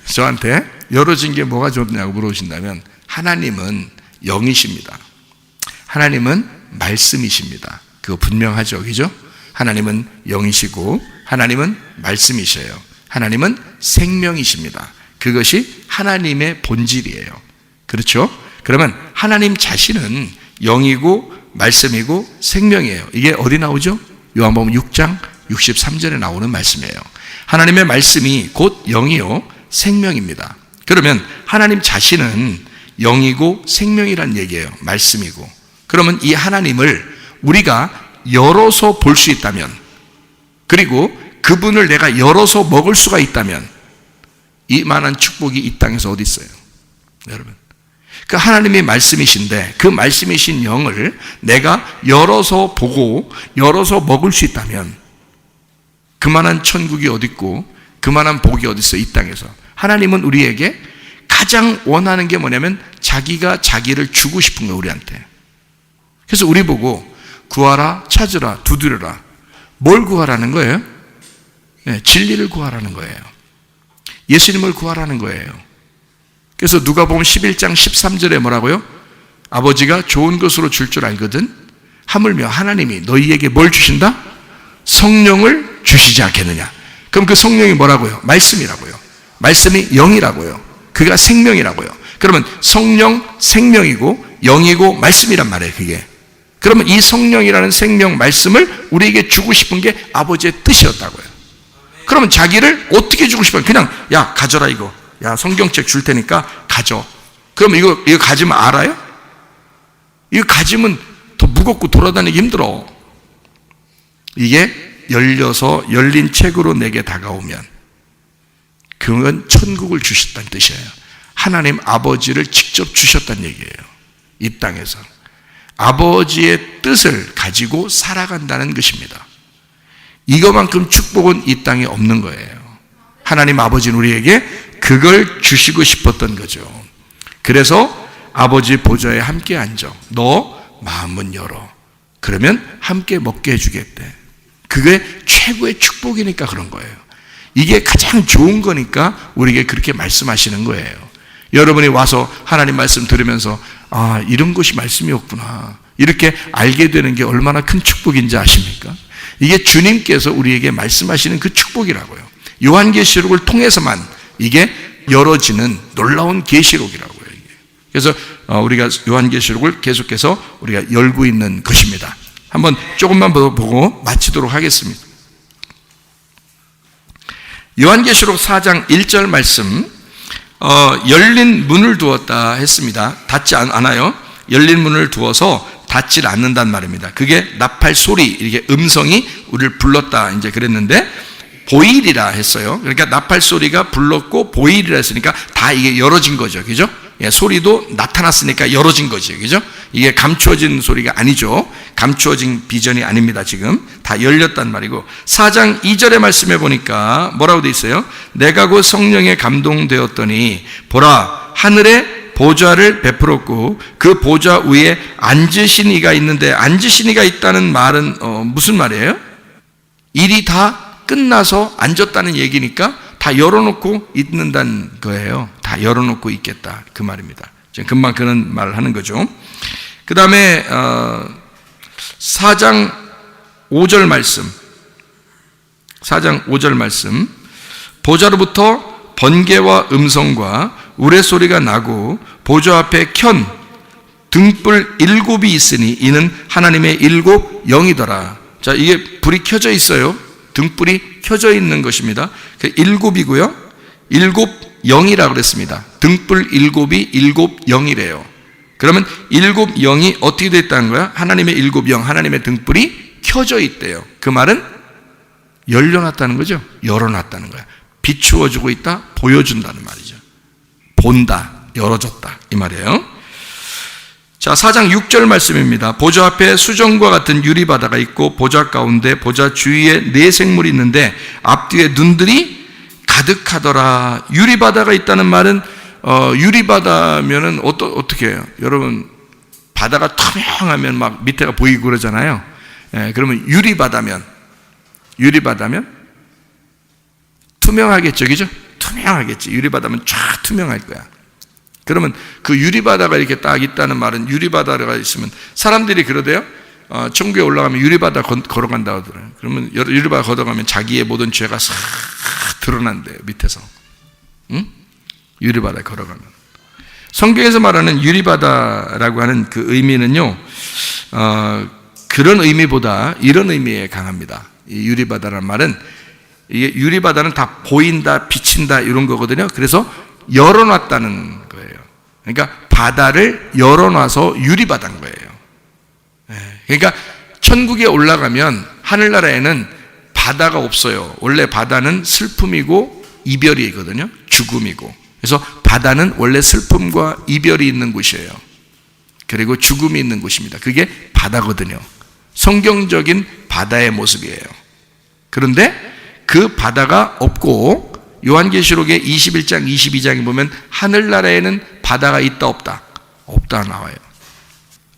저한테 열어진 게 뭐가 좋냐고 물어보신다면, 하나님은 영이십니다. 하나님은 말씀이십니다. 그거 분명하죠. 그죠? 하나님은 영이시고 하나님은 말씀이셔요. 하나님은 생명이십니다. 그것이 하나님의 본질이에요. 그렇죠? 그러면 하나님 자신은 영이고 말씀이고 생명이에요. 이게 어디 나오죠? 요한복음 6장 63절에 나오는 말씀이에요. 하나님의 말씀이 곧 영이요 생명입니다. 그러면 하나님 자신은 영이고 생명이란 얘기예요. 말씀이고. 그러면 이 하나님을 우리가 열어서 볼 수 있다면, 그리고 그분을 내가 열어서 먹을 수가 있다면, 이만한 축복이 이 땅에서 어디 있어요? 여러분, 그 하나님의 말씀이신데 그 말씀이신 영을 내가 열어서 보고 열어서 먹을 수 있다면, 그만한 천국이 어디 있고 그만한 복이 어디 있어요? 이 땅에서. 하나님은 우리에게 가장 원하는 게 뭐냐면 자기가 자기를 주고 싶은 거예요. 우리한테. 그래서 우리 보고 구하라, 찾으라, 두드려라. 뭘 구하라는 거예요? 네, 진리를 구하라는 거예요. 예수님을 구하라는 거예요. 그래서 누가복음 11장 13절에 뭐라고요? 아버지가 좋은 것으로 줄 줄 알거든. 하물며 하나님이 너희에게 뭘 주신다? 성령을 주시지 않겠느냐. 그럼 그 성령이 뭐라고요? 말씀이라고요. 말씀이 영이라고요. 그가 생명이라고요. 그러면 성령, 생명이고 영이고 말씀이란 말이에요. 그게. 그러면 이 성령이라는 생명 말씀을 우리에게 주고 싶은 게 아버지의 뜻이었다고요. 그러면 자기를 어떻게 주고 싶어요? 그냥 야 가져라 이거. 야 성경책 줄 테니까 가져. 그러면 이거 가지면 알아요? 이거 가지면 더 무겁고 돌아다니기 힘들어. 이게 열린 책으로 내게 다가오면 그건 천국을 주셨다는 뜻이에요. 하나님 아버지를 직접 주셨다는 얘기예요. 이 땅에서 아버지의 뜻을 가지고 살아간다는 것입니다. 이거만큼 축복은 이 땅에 없는 거예요. 하나님 아버지는 우리에게 그걸 주시고 싶었던 거죠. 그래서 아버지 보좌에 함께 앉아. 너 마음은 열어. 그러면 함께 먹게 해주겠대. 그게 최고의 축복이니까 그런 거예요. 이게 가장 좋은 거니까 우리에게 그렇게 말씀하시는 거예요. 여러분이 와서 하나님 말씀 들으면서 아, 이런 것이 말씀이었구나. 이렇게 알게 되는 게 얼마나 큰 축복인지 아십니까? 이게 주님께서 우리에게 말씀하시는 그 축복이라고요. 요한계시록을 통해서만 이게 열어지는 놀라운 계시록이라고요. 그래서 우리가 요한계시록을 계속해서 우리가 열고 있는 것입니다. 한번 조금만 보고 마치도록 하겠습니다. 요한계시록 4장 1절 말씀, 열린 문을 두었다 했습니다. 닫지 않아요. 열린 문을 두어서 닿질 않는단 말입니다. 그게 나팔 소리, 이렇게 음성이 우리를 불렀다 이제 그랬는데 보일이라 했어요. 그러니까 나팔 소리가 불렀고 보일이라 했으니까 다 이게 열어진 거죠. 그죠? 예, 소리도 나타났으니까 열어진 거죠. 그죠? 이게 감추어진 소리가 아니죠. 감추어진 비전이 아닙니다. 지금 다 열렸단 말이고 4장 2절의 말씀에 보니까 뭐라고 돼 있어요? 내가 곧 성령에 감동되었더니 보라 하늘에 보좌를 베풀었고 그 보좌 위에 앉으신 이가 있는데 앉으신 이가 있다는 말은 무슨 말이에요? 일이 다 끝나서 앉았다는 얘기니까 다 열어놓고 있는다는 거예요. 다 열어놓고 있겠다 그 말입니다. 지금 금방 그런 말을 하는 거죠. 그 다음에 4장 5절 말씀 4장 5절 말씀 보좌로부터 번개와 음성과 우레소리가 나고 보좌 앞에 켠 등불 7이 있으니 이는 하나님의 7 영이더라. 자, 이게 불이 켜져 있어요. 등불이 켜져 있는 것입니다. 7이고요. 7 영이라고 그랬습니다. 등불 7이 7 영이래요. 그러면 7 영이 어떻게 됐다는 거야? 하나님의 7 영, 하나님의 등불이 켜져 있대요. 그 말은 열려놨다는 거죠. 열어놨다는 거야. 비추어주고 있다, 보여준다는 말이죠. 본다, 열어줬다 이 말이에요. 자, 4장 6절 말씀입니다. 보좌 앞에 수정과 같은 유리바다가 있고 보좌 가운데 보좌 주위에 4 생물이 있는데 앞뒤에 눈들이 가득하더라. 유리바다가 있다는 말은 유리바다면은 어떻게 해요? 여러분 바다가 투명하면 막 밑에가 보이고 그러잖아요. 예, 그러면 유리바다면 투명하겠죠, 그죠? 투명하겠지. 유리바다면 쫙 투명할 거야. 그러면 그 유리바다가 이렇게 딱 있다는 말은 유리바다가 있으면 사람들이 그러대요. 천국에 올라가면 유리바다 걸어간다고 하더라고요. 그러면 유리바다 걸어가면 자기의 모든 죄가 싹 드러난대요, 밑에서. 응? 유리바다 걸어가면. 성경에서 말하는 유리바다라고 하는 그 의미는요, 그런 의미보다 이런 의미에 강합니다. 이 유리바다라는 말은 이게 유리바다는 다 보인다, 비친다 이런 거거든요. 그래서 열어놨다는 거예요. 그러니까 바다를 열어놔서 유리바다인 거예요. 그러니까 천국에 올라가면 하늘나라에는 바다가 없어요. 원래 바다는 슬픔이고 이별이거든요. 죽음이고. 그래서 바다는 원래 슬픔과 이별이 있는 곳이에요. 그리고 죽음이 있는 곳입니다. 그게 바다거든요. 성경적인 바다의 모습이에요. 그런데 그 바다가 없고 요한계시록의 21장 22장에 보면 하늘나라에는 바다가 있다 없다? 없다 나와요.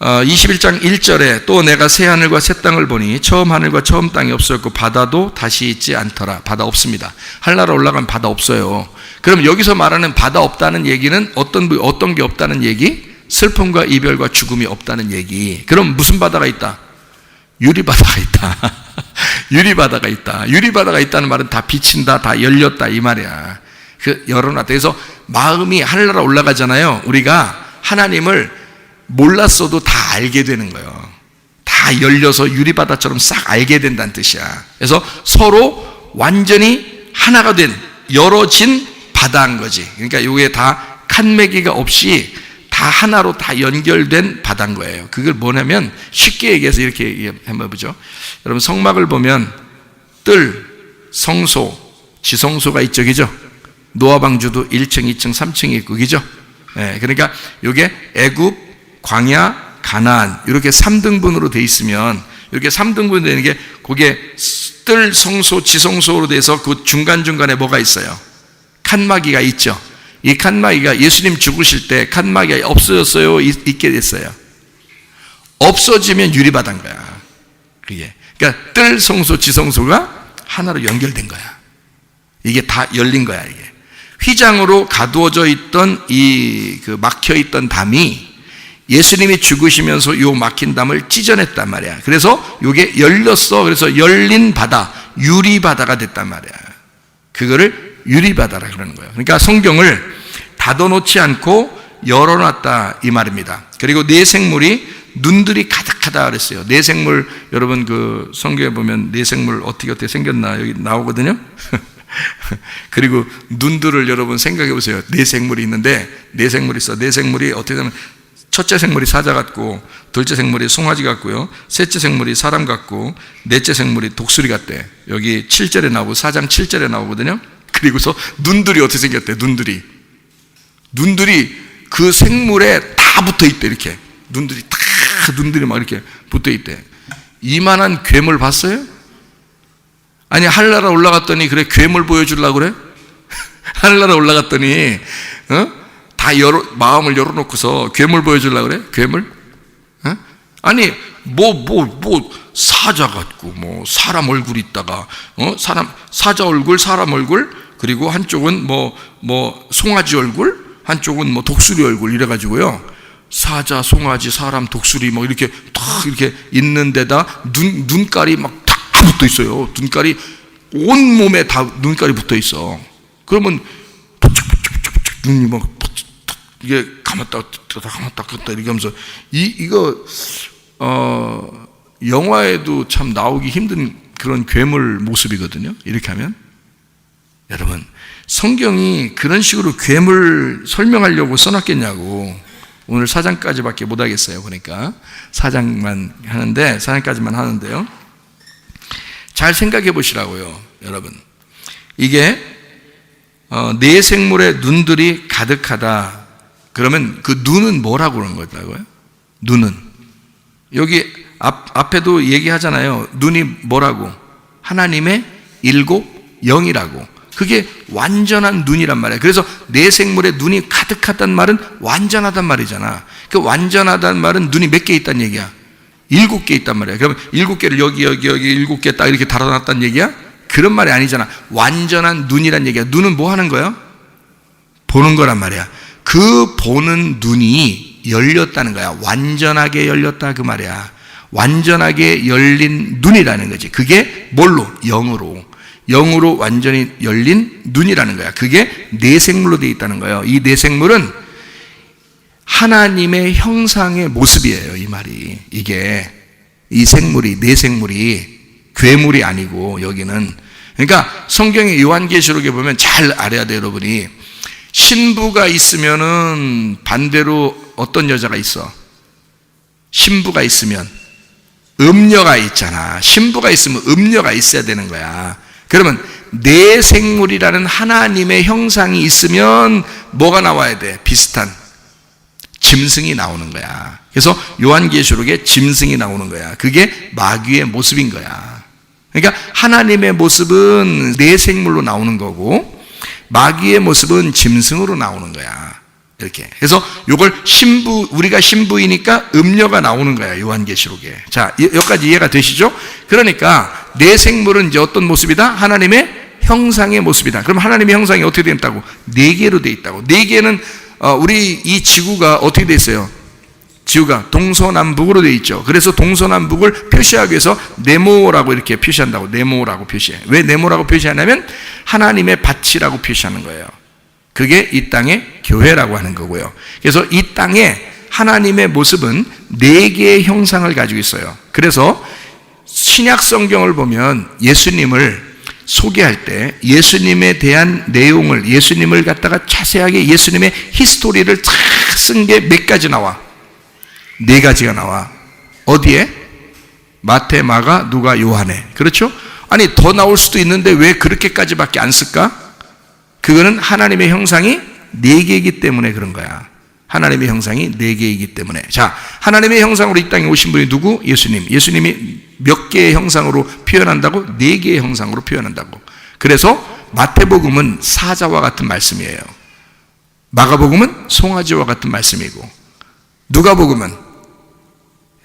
21장 1절에 또 내가 새 하늘과 새 땅을 보니 처음 하늘과 처음 땅이 없었고 바다도 다시 있지 않더라. 바다 없습니다. 하늘나라 올라가면 바다 없어요. 그럼 여기서 말하는 바다 없다는 얘기는 어떤 게 없다는 얘기? 슬픔과 이별과 죽음이 없다는 얘기. 그럼 무슨 바다가 있다? 유리바다가 있다. 유리바다가 있다. 유리바다가 있다는 말은 다 비친다, 다 열렸다 이 말이야. 그 열어놨다. 그래서 마음이 하늘나라 올라가잖아요. 우리가 하나님을 몰랐어도 다 알게 되는 거예요. 다 열려서 유리바다처럼 싹 알게 된다는 뜻이야. 그래서 서로 완전히 하나가 된 열어진 바다인 거지. 그러니까 이게 다 칸매기가 없이 다 하나로 다 연결된 바다인 거예요. 그걸 뭐냐면 쉽게 얘기해서 이렇게 한번 보죠. 여러분 성막을 보면 뜰, 성소, 지성소가 있죠, 그죠? 노아방주도 1층, 2층, 3층이 있고, 그죠? 네, 그러니까 이게 애굽, 광야, 가나안 이렇게 3등분으로 돼 있으면 이렇게 3등분 되는 게 그게 뜰, 성소, 지성소로 돼서 그 중간중간에 뭐가 있어요? 칸막이가 있죠. 이 칸막이가 예수님 죽으실 때 칸막이가 없어졌어요? 있게 됐어요? 없어지면 유리바다인 거야. 그게. 그러니까 뜰, 성소, 지성소가 하나로 연결된 거야. 이게 다 열린 거야, 이게. 휘장으로 가두어져 있던 그 막혀있던 담이 예수님이 죽으시면서 요 막힌 담을 찢어냈단 말이야. 그래서 요게 열렸어. 그래서 열린 바다, 유리바다가 됐단 말이야. 그거를 유리바다라 그러는 거예요. 그러니까 성경을 닫아놓지 않고 열어놨다 이 말입니다. 그리고 4 생물이 눈들이 가득하다 그랬어요. 4 생물, 여러분 그 성경에 보면 4 생물 어떻게 생겼나 여기 나오거든요. 그리고 눈들을 여러분 생각해 보세요. 4 생물이 있는데 4 생물이 있어. 4 생물이 어떻게 되면 첫째 생물이 사자 같고, 둘째 생물이 송아지 같고요, 셋째 생물이 사람 같고, 넷째 생물이 독수리 같대. 여기 7절에 나오고 4장 7절에 나오거든요. 그리고서 눈들이 어떻게 생겼대? 눈들이 그 생물에 다 붙어 있대. 이렇게 눈들이 막 이렇게 붙어 있대. 이만한 괴물 봤어요? 아니, 하늘나라 올라갔더니 그래 괴물 보여주려고 그래? 하늘나라 올라갔더니 다 마음을 열어놓고서 괴물 보여주려고 그래? 괴물? 아니 사자 같고 뭐 사람 얼굴 있다가 사자 얼굴, 사람 얼굴, 그리고 한쪽은 뭐 송아지 얼굴, 한쪽은 뭐 독수리 얼굴 이래가지고요. 사자, 송아지, 사람, 독수리 뭐 이렇게 딱 이렇게 있는 데다 눈깔이 막 다 붙어 있어요. 눈깔이 온 몸에 다 눈깔이 붙어 있어. 그러면 눈이 막 이게 감았다 이렇게 하면서 이거 영화에도 참 나오기 힘든 그런 괴물 모습이거든요. 이렇게 하면 여러분, 성경이 그런 식으로 괴물 설명하려고 써놨겠냐고. 오늘 4장까지밖에 못 하겠어요. 보니까 4장까지만 하는데요. 잘 생각해 보시라고요, 여러분. 이게 네 생물의 눈들이 가득하다. 그러면 그 눈은 뭐라고 그러는 거다고요? 눈은 여기 앞에도 얘기하잖아요. 눈이 뭐라고? 하나님의 일곱 영이라고. 그게 완전한 눈이란 말이에요. 그래서 네 생물의 눈이 가득하단 말은 완전하단 말이잖아. 그 완전하단 말은 눈이 몇 개 있단 얘기야? 7개 있단 말이야. 그러면 7개를 여기 7개 딱 이렇게 달아놨단 얘기야? 그런 말이 아니잖아. 완전한 눈이란 얘기야. 눈은 뭐 하는 거야? 보는 거란 말이야. 그 보는 눈이 열렸다는 거야. 완전하게 열렸다 그 말이야. 완전하게 열린 눈이라는 거지. 그게 뭘로? 영으로 완전히 열린 눈이라는 거야. 그게 네 생물로 되어 있다는 거예요. 이 네 생물은 하나님의 형상의 모습이에요. 이 말이. 이게 이 생물이, 네 생물이 괴물이 아니고 여기는, 그러니까 성경의 요한계시록에 보면 잘 알아야 돼요, 여러분이. 신부가 있으면은 반대로 어떤 여자가 있어? 신부가 있으면 음녀가 있잖아. 신부가 있으면 음녀가 있어야 되는 거야. 그러면 내 생물이라는 하나님의 형상이 있으면 뭐가 나와야 돼? 비슷한 짐승이 나오는 거야. 그래서 요한계시록에 짐승이 나오는 거야. 그게 마귀의 모습인 거야. 그러니까 하나님의 모습은 내 생물로 나오는 거고 마귀의 모습은 짐승으로 나오는 거야. 이렇게. 그래서 이걸 우리가 신부이니까 음녀가 나오는 거야, 요한계시록에. 자, 여기까지 이해가 되시죠? 그러니까 내 생물은 이제 어떤 모습이다? 하나님의 형상의 모습이다. 그럼 하나님의 형상이 어떻게 되어 있다고? 4개로 되어 있다고. 4개는 우리 이 지구가 어떻게 되어 있어요? 지구가 동서남북으로 되어 있죠. 그래서 동서남북을 표시하기 위해서 네모라고 이렇게 표시한다고. 네모라고 표시해. 왜 네모라고 표시하냐면 하나님의 밭이라고 표시하는 거예요. 그게 이 땅의 교회라고 하는 거고요. 그래서 이 땅에 하나님의 모습은 4개의 형상을 가지고 있어요. 그래서 신약 성경을 보면 예수님을 소개할 때 예수님에 대한 내용을, 예수님을 갖다가 자세하게 예수님의 히스토리를 쫙 쓴 게 몇 가지 나와? 4가지가 나와. 어디에? 마태, 마가, 누가, 요한에. 그렇죠? 아니 더 나올 수도 있는데 왜 그렇게까지밖에 안 쓸까? 그거는 하나님의 형상이 4개이기 때문에 그런 거야. 하나님의 형상이 4개이기 때문에. 자, 하나님의 형상으로 이 땅에 오신 분이 누구? 예수님. 예수님이 몇 개의 형상으로 표현한다고? 4개의 형상으로 표현한다고. 그래서 마태복음은 사자와 같은 말씀이에요. 마가복음은 송아지와 같은 말씀이고, 누가복음은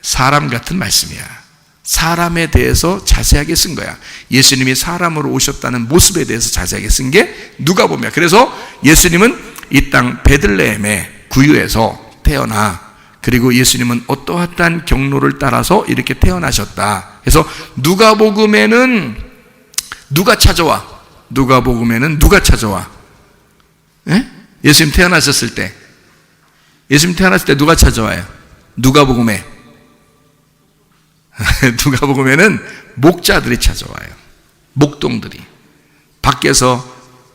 사람 같은 말씀이야. 사람에 대해서 자세하게 쓴 거야. 예수님이 사람으로 오셨다는 모습에 대해서 자세하게 쓴 게 누가복음이야. 그래서 예수님은 이 땅 베들레헴의 구유에서 태어나, 그리고 예수님은 어떠한 경로를 따라서 이렇게 태어나셨다. 그래서 누가복음에는 누가 찾아와? 누가복음에는 누가 찾아와? 예? 예수님 태어나셨을 때, 예수님 태어났을 때 누가 찾아와요? 누가복음에 누가복음에는 목자들이 찾아와요. 목동들이 밖에서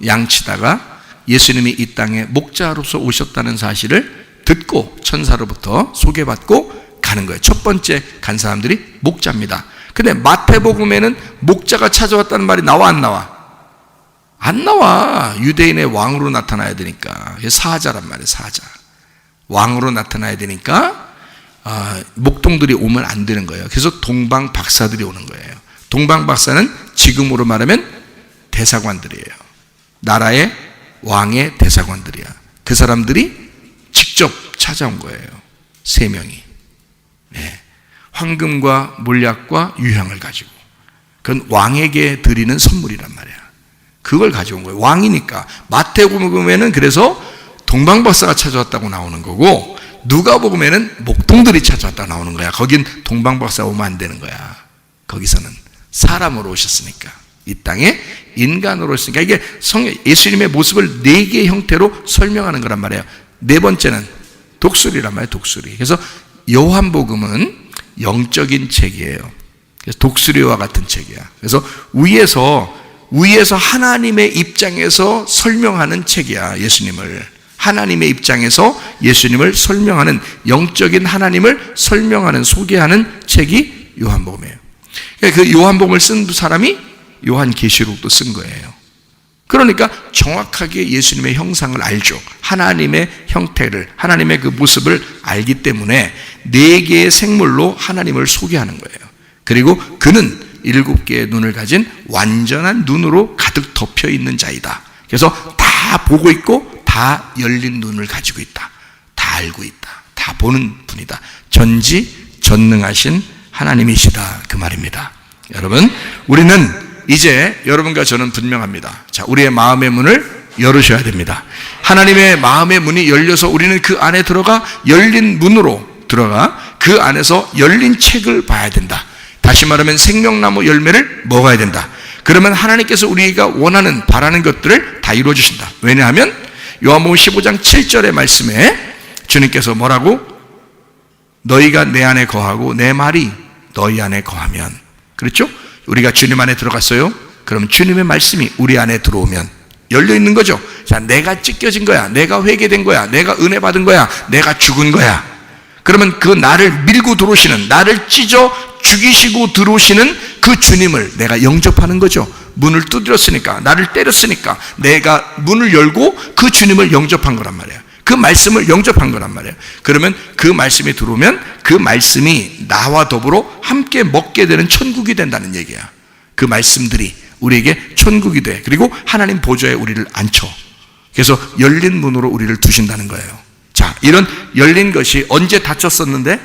양치다가 예수님이 이 땅에 목자로서 오셨다는 사실을 듣고 천사로부터 소개받고 가는 거예요. 첫 번째 간 사람들이 목자입니다. 근데 마태복음에는 목자가 찾아왔다는 말이 나와 안 나와? 안 나와. 유대인의 왕으로 나타나야 되니까. 사자란 말이에요. 사자. 왕으로 나타나야 되니까 목동들이 오면 안 되는 거예요. 그래서 동방 박사들이 오는 거예요. 동방 박사는 지금으로 말하면 대사관들이에요. 나라의 왕의 대사관들이야. 그 사람들이 직접 찾아온 거예요. 3명이. 네. 황금과 몰약과 유향을 가지고. 그건 왕에게 드리는 선물이란 말이야. 그걸 가져온 거예요. 왕이니까. 마태복음에는 그래서 동방박사가 찾아왔다고 나오는 거고, 누가복음에는 목동들이 찾아왔다고 나오는 거야. 거긴 동방박사가 오면 안 되는 거야. 거기서는 사람으로 오셨으니까. 이 땅에 인간으로 오셨으니까. 이게 예수님의 모습을 4개의 형태로 설명하는 거란 말이에요. 4번째는 독수리란 말이에요. 독수리. 그래서 요한복음은 영적인 책이에요. 그래서 독수리와 같은 책이야. 그래서 위에서 하나님의 입장에서 설명하는 책이야. 예수님을. 하나님의 입장에서 예수님을 설명하는, 영적인 하나님을 설명하는, 소개하는 책이 요한복음이에요. 그 요한복음을 쓴 사람이 요한계시록도 쓴 거예요. 그러니까 정확하게 예수님의 형상을 알죠. 하나님의 형태를, 하나님의 그 모습을 알기 때문에 4개의 생물로 하나님을 소개하는 거예요. 그리고 그는 7개의 눈을 가진 완전한 눈으로 가득 덮여 있는 자이다. 그래서 다 보고 있고 다 열린 눈을 가지고 있다. 다 알고 있다. 다 보는 분이다. 전지전능하신 하나님이시다. 그 말입니다. 여러분, 우리는 이제 여러분과 저는 분명합니다. 자, 우리의 마음의 문을 열으셔야 됩니다. 하나님의 마음의 문이 열려서 우리는 그 안에 들어가 열린 문으로 들어가 그 안에서 열린 책을 봐야 된다. 다시 말하면 생명나무 열매를 먹어야 된다. 그러면 하나님께서 우리가 원하는, 바라는 것들을 다 이루어 주신다. 왜냐하면 요한복음 15장 7절의 말씀에 주님께서 뭐라고? 너희가 내 안에 거하고 내 말이 너희 안에 거하면. 그렇죠? 우리가 주님 안에 들어갔어요. 그럼 주님의 말씀이 우리 안에 들어오면 열려 있는 거죠. 자, 내가 찢겨진 거야. 내가 회개된 거야. 내가 은혜 받은 거야. 내가 죽은 거야. 그러면 그 나를 밀고 들어오시는, 나를 찢어 죽이시고 들어오시는 그 주님을 내가 영접하는 거죠. 문을 두드렸으니까, 나를 때렸으니까 내가 문을 열고 그 주님을 영접한 거란 말이에요. 그 말씀을 영접한 거란 말이에요. 그러면 그 말씀이 들어오면 그 말씀이 나와 더불어 함께 먹게 되는 천국이 된다는 얘기야. 그 말씀들이 우리에게 천국이 돼. 그리고 하나님 보좌에 우리를 앉혀. 그래서 열린 문으로 우리를 두신다는 거예요. 자, 이런 열린 것이 언제 닫혔었는데?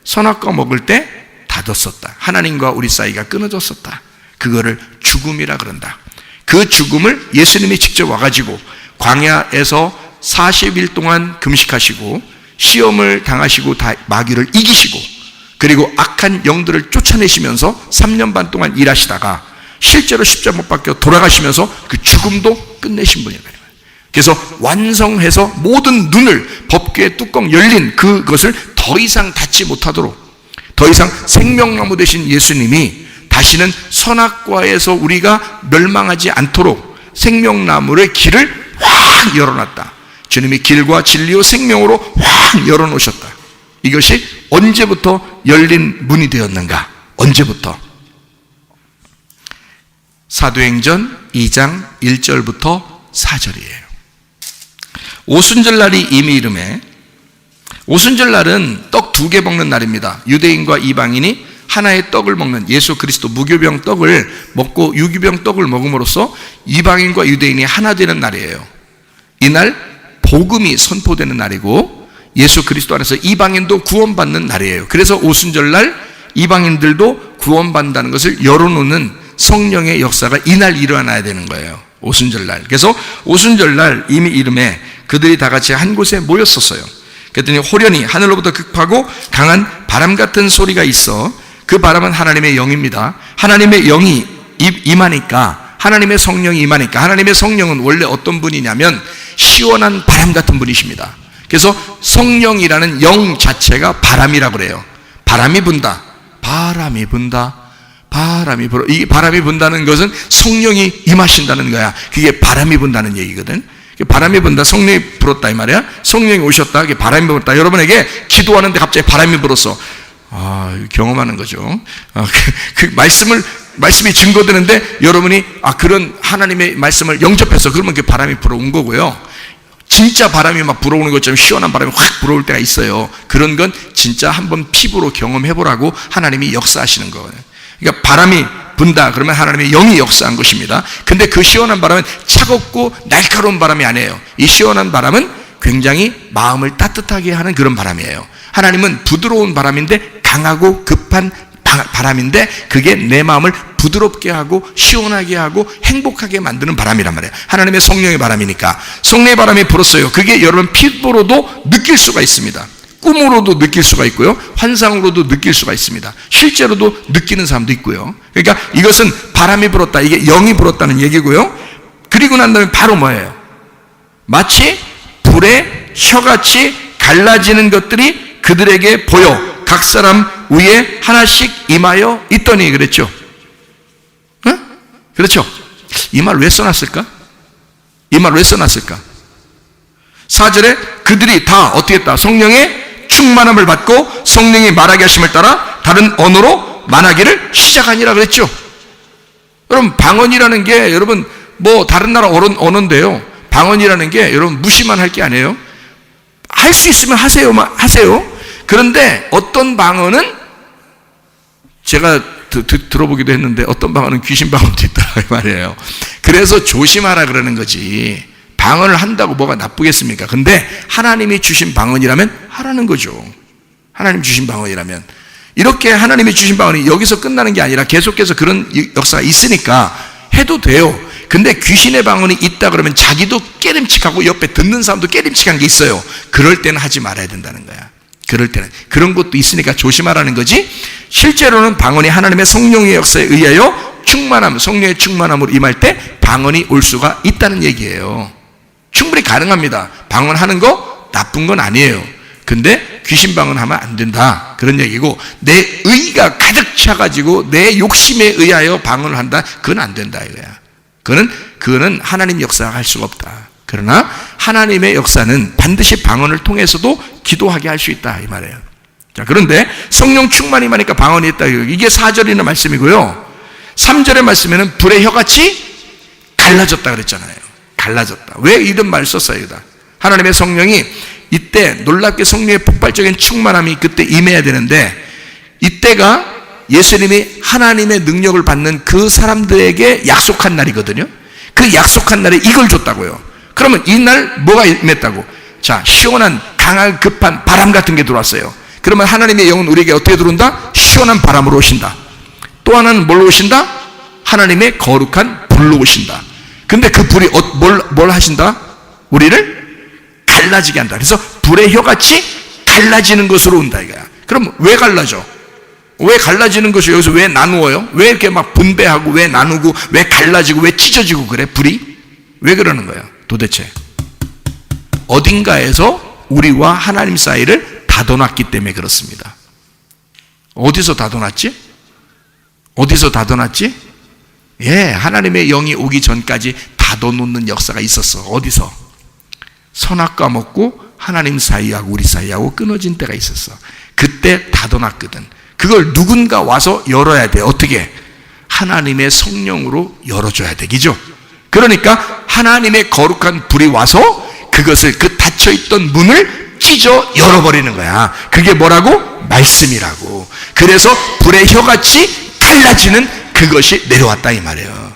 선악과 먹을 때 닫았었다. 하나님과 우리 사이가 끊어졌었다. 그거를 죽음이라 그런다. 그 죽음을 예수님이 직접 와가지고 광야에서 40일 동안 금식하시고 시험을 당하시고 다 마귀를 이기시고 그리고 악한 영들을 쫓아내시면서 3년 반 동안 일하시다가 실제로 십자가 못 박혀 돌아가시면서 그 죽음도 끝내신 분이에요. 그래서 완성해서 모든 눈을, 법궤의 뚜껑 열린 그것을 더 이상 닫지 못하도록, 더 이상 생명나무 되신 예수님이 다시는 선악과에서 우리가 멸망하지 않도록 생명나무의 길을 확 열어놨다. 주님이 길과 진리와 생명으로 확 열어놓으셨다. 이것이 언제부터 열린 문이 되었는가? 언제부터? 사도행전 2장 1절부터 4절이에요. 오순절날이 이미 이름에, 오순절날은 떡 2개 먹는 날입니다. 유대인과 이방인이 하나의 떡을 먹는, 예수 그리스도 무교병 떡을 먹고 유기병 떡을 먹음으로써 이방인과 유대인이 하나 되는 날이에요. 이날 복음이 선포되는 날이고 예수 그리스도 안에서 이방인도 구원받는 날이에요. 그래서 오순절날 이방인들도 구원받는다는 것을 열어놓는 성령의 역사가 이날 일어나야 되는 거예요. 오순절날. 그래서 오순절날 이미 이름에 그들이 다 같이 한 곳에 모였었어요. 그랬더니 호련히 하늘로부터 급하고 강한 바람 같은 소리가 있어. 그 바람은 하나님의 영입니다. 하나님의 영이 임하니까, 하나님의 성령이 임하니까, 하나님의 성령은 원래 어떤 분이냐면 시원한 바람 같은 분이십니다. 그래서 성령이라는 영 자체가 바람이라고 그래요. 바람이 분다. 바람이 분다. 바람이 불어. 이 바람이 분다는 것은 성령이 임하신다는 거야. 그게 바람이 분다는 얘기거든. 바람이 분다, 성령이 불었다 이 말이야. 성령이 오셨다, 바람이 불었다. 여러분에게 기도하는데 갑자기 바람이 불었어. 경험하는 거죠. 그 말씀이 증거되는데 여러분이 그런 하나님의 말씀을 영접해서 그러면 그 바람이 불어온 거고요. 진짜 바람이 막 불어오는 것처럼 시원한 바람이 확 불어올 때가 있어요. 그런 건 진짜 한번 피부로 경험해보라고 하나님이 역사하시는 거예요. 그러니까 바람이 분다 그러면 하나님의 영이 역사한 것입니다. 근데 그 시원한 바람은 차갑고 날카로운 바람이 아니에요. 이 시원한 바람은 굉장히 마음을 따뜻하게 하는 그런 바람이에요. 하나님은 부드러운 바람인데 강하고 급한 바람인데 그게 내 마음을 부드럽게 하고 시원하게 하고 행복하게 만드는 바람이란 말이에요. 하나님의 성령의 바람이니까. 성령의 바람이 불었어요. 그게 여러분 피부로도 느낄 수가 있습니다. 꿈으로도 느낄 수가 있고요, 환상으로도 느낄 수가 있습니다. 실제로도 느끼는 사람도 있고요. 그러니까 이것은 바람이 불었다, 이게 영이 불었다는 얘기고요. 그리고 난 다음에 바로 뭐예요? 마치 불의 혀같이 갈라지는 것들이 그들에게 보여 각 사람 위에 하나씩 임하여 있더니 그랬죠. 응? 그렇죠. 이 말 왜 써놨을까? 이 말 왜 써놨을까? 4절에 그들이 다 어떻게 했다? 성령의 충만함을 받고 성령이 말하게 하심을 따라 다른 언어로 말하기를 시작하니라 그랬죠. 여러분, 방언이라는 게 여러분 다른 나라 언어인데요, 방언이라는 게 여러분 무시만 할 게 아니에요. 할 수 있으면 하세요. 그런데 어떤 방언은 제가 들어보기도 했는데 어떤 방언은 귀신 방언도 있다 말이에요. 그래서 조심하라 그러는 거지. 방언을 한다고 뭐가 나쁘겠습니까? 근데 하나님이 주신 방언이라면 하라는 거죠. 하나님 주신 방언이라면. 이렇게 하나님이 주신 방언이 여기서 끝나는 게 아니라 계속해서 그런 역사가 있으니까 해도 돼요. 근데 귀신의 방언이 있다 그러면 자기도 깨림칙하고 옆에 듣는 사람도 깨림칙한 게 있어요. 그럴 때는 하지 말아야 된다는 거야. 그럴 때는 그런 것도 있으니까 조심하라는 거지. 실제로는 방언이 하나님의 성령의 역사에 의하여 성령의 충만함으로 임할 때 방언이 올 수가 있다는 얘기예요. 충분히 가능합니다. 방언하는 거 나쁜 건 아니에요. 근데 귀신 방언하면 안 된다 그런 얘기고, 내 의가 가득 차가지고 내 욕심에 의하여 방언을 한다, 그건 안 된다 이거야. 그거는 하나님 역사가 할 수가 없다. 그러나 하나님의 역사는 반드시 방언을 통해서도 기도하게 할 수 있다 이 말이에요. 자, 그런데 성령 충만이 많으니까 방언이 있다, 이게 4절이나 말씀이고요. 3절의 말씀에는 불의 혀같이 갈라졌다 그랬잖아요. 갈라졌다. 왜 이런 말을 썼어요? 여기다. 하나님의 성령이 이때 놀랍게 성령의 폭발적인 충만함이 그때 임해야 되는데, 이때가 예수님이 하나님의 능력을 받는 그 사람들에게 약속한 날이거든요. 그 약속한 날에 이걸 줬다고요. 그러면 이날 뭐가 임했다고? 자, 시원한 강한 급한 바람 같은 게 들어왔어요. 그러면 하나님의 영은 우리에게 어떻게 들어온다? 시원한 바람으로 오신다. 또 하나는 뭘로 오신다? 하나님의 거룩한 불로 오신다. 근데 그 불이 뭘 하신다? 우리를 갈라지게 한다. 그래서 불의 혀같이 갈라지는 것으로 온다 이거야. 그럼 왜 갈라져? 왜 갈라지는 것이 여기서 왜 나누어요? 왜 이렇게 막 분배하고 왜 나누고 왜 갈라지고 왜 찢어지고 그래? 불이? 왜 그러는 거야? 도대체 어딘가에서 우리와 하나님 사이를 다둬놨기 때문에 그렇습니다. 어디서 다둬놨지? 어디서 다둬놨지? 예, 하나님의 영이 오기 전까지 다둬놓는 역사가 있었어. 어디서? 선악과 먹고 하나님 사이하고 우리 사이하고 끊어진 때가 있었어. 그때 다둬놨거든. 그걸 누군가 와서 열어야 돼. 어떻게? 하나님의 성령으로 열어줘야 되기죠. 그러니까 하나님의 거룩한 불이 와서 그것을, 그 닫혀있던 문을 찢어 열어버리는 거야. 그게 뭐라고? 말씀이라고. 그래서 불의 혀같이 갈라지는 그것이 내려왔다 이 말이에요.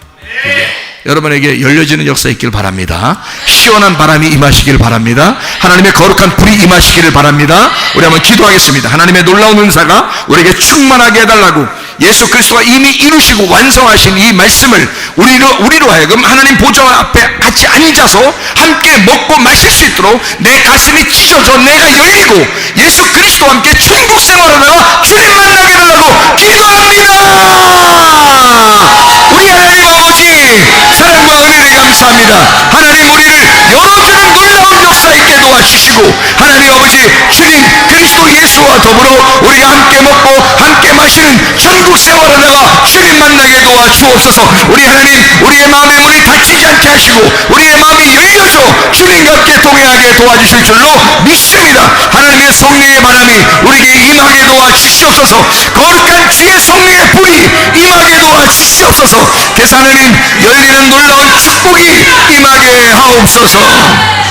여러분에게 열려지는 역사 있길 바랍니다. 시원한 바람이 임하시길 바랍니다. 하나님의 거룩한 불이 임하시기를 바랍니다. 우리 한번 기도하겠습니다. 하나님의 놀라운 은사가 우리에게 충만하게 해달라고, 예수 그리스도가 이미 이루시고 완성하신 이 말씀을 우리로 하여금 하나님 보좌 앞에 같이 앉아서 함께 먹고 마실 수 있도록 내 가슴이 찢어져 내가 열리고 예수 그리스도와 함께 천국 생활하다가 주님 만나게 해달라고 기도합니다. 우리 하나님 아버지, 사랑과 은혜를 감사합니다. 하나님, 우리를 열어주는 놀라운 역사 있게 도와주시고, 하나님 아버지, 주님 그리스도 예수와 더불어 우리가 함께 먹고 함께 마시는 천국 생활하다가 주님 만나게 도와주옵소서. 우리 하나님, 우리의 마음의 문이 닫히지 않게 하시고 우리의 마음이 열려져 주님과 함께 동행하게 도와주실 줄로 믿습니다. 하나님의 성령의 바람이 우리에게 임하게 도와주시옵소서. 거룩한 주의 성령의 불이 임하게 도와주시옵소서. 그래서 하나님 열리는 놀라운 축복이 임하게 하옵소서.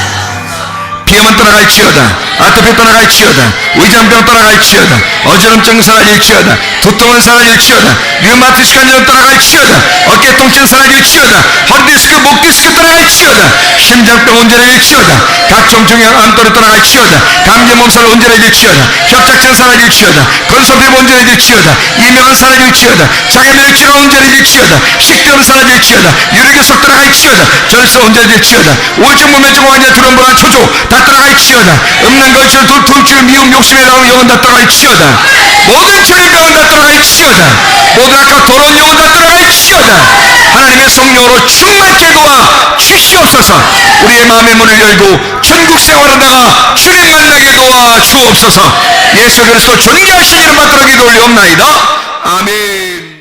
비염은 떠나갈지어다, 아토피 떠나갈지어다, 위장병 떠나갈지어다, 어지럼증 사라질지어다, 두통은 사라질지어다, 류마티스 관절 떠나갈지어다, 어깨 통증 사라질지어다, 허리디스크, 목디스크 떠나갈지어다, 심장병 온전해질지어다, 각종 종양 암돌이 떠나갈지어다, 감기 몸살 온전해질지어다, 협착증 사라질지어다, 건소피부 온전해질지어다, 이명은 사라질지어다, 장애면역질환 온전해질지어다, 식도염 사라질지어다, 유리교석 떠나갈지어다, 절서 온전해질지어다, 우울증, 무면증, 환자, 두런불안, 초조 다 떠나갈지어다. 없는 것을 돈줄, 미움, 욕심에 나오는 영혼 다 떠나갈지어다. 모든 전염병은 다 떠나갈지어다. 모든 악한 더러운 영혼 다 떠나갈지어다. 하나님의 성령으로 충만케 도와 주시옵소서. 우리의 마음의 문을 열고 천국 생활하다가 주님 만나게 도와 주옵소서. 예수 그리스도 존귀하신 이름 받들어 기도 올리옵나이다. 아멘.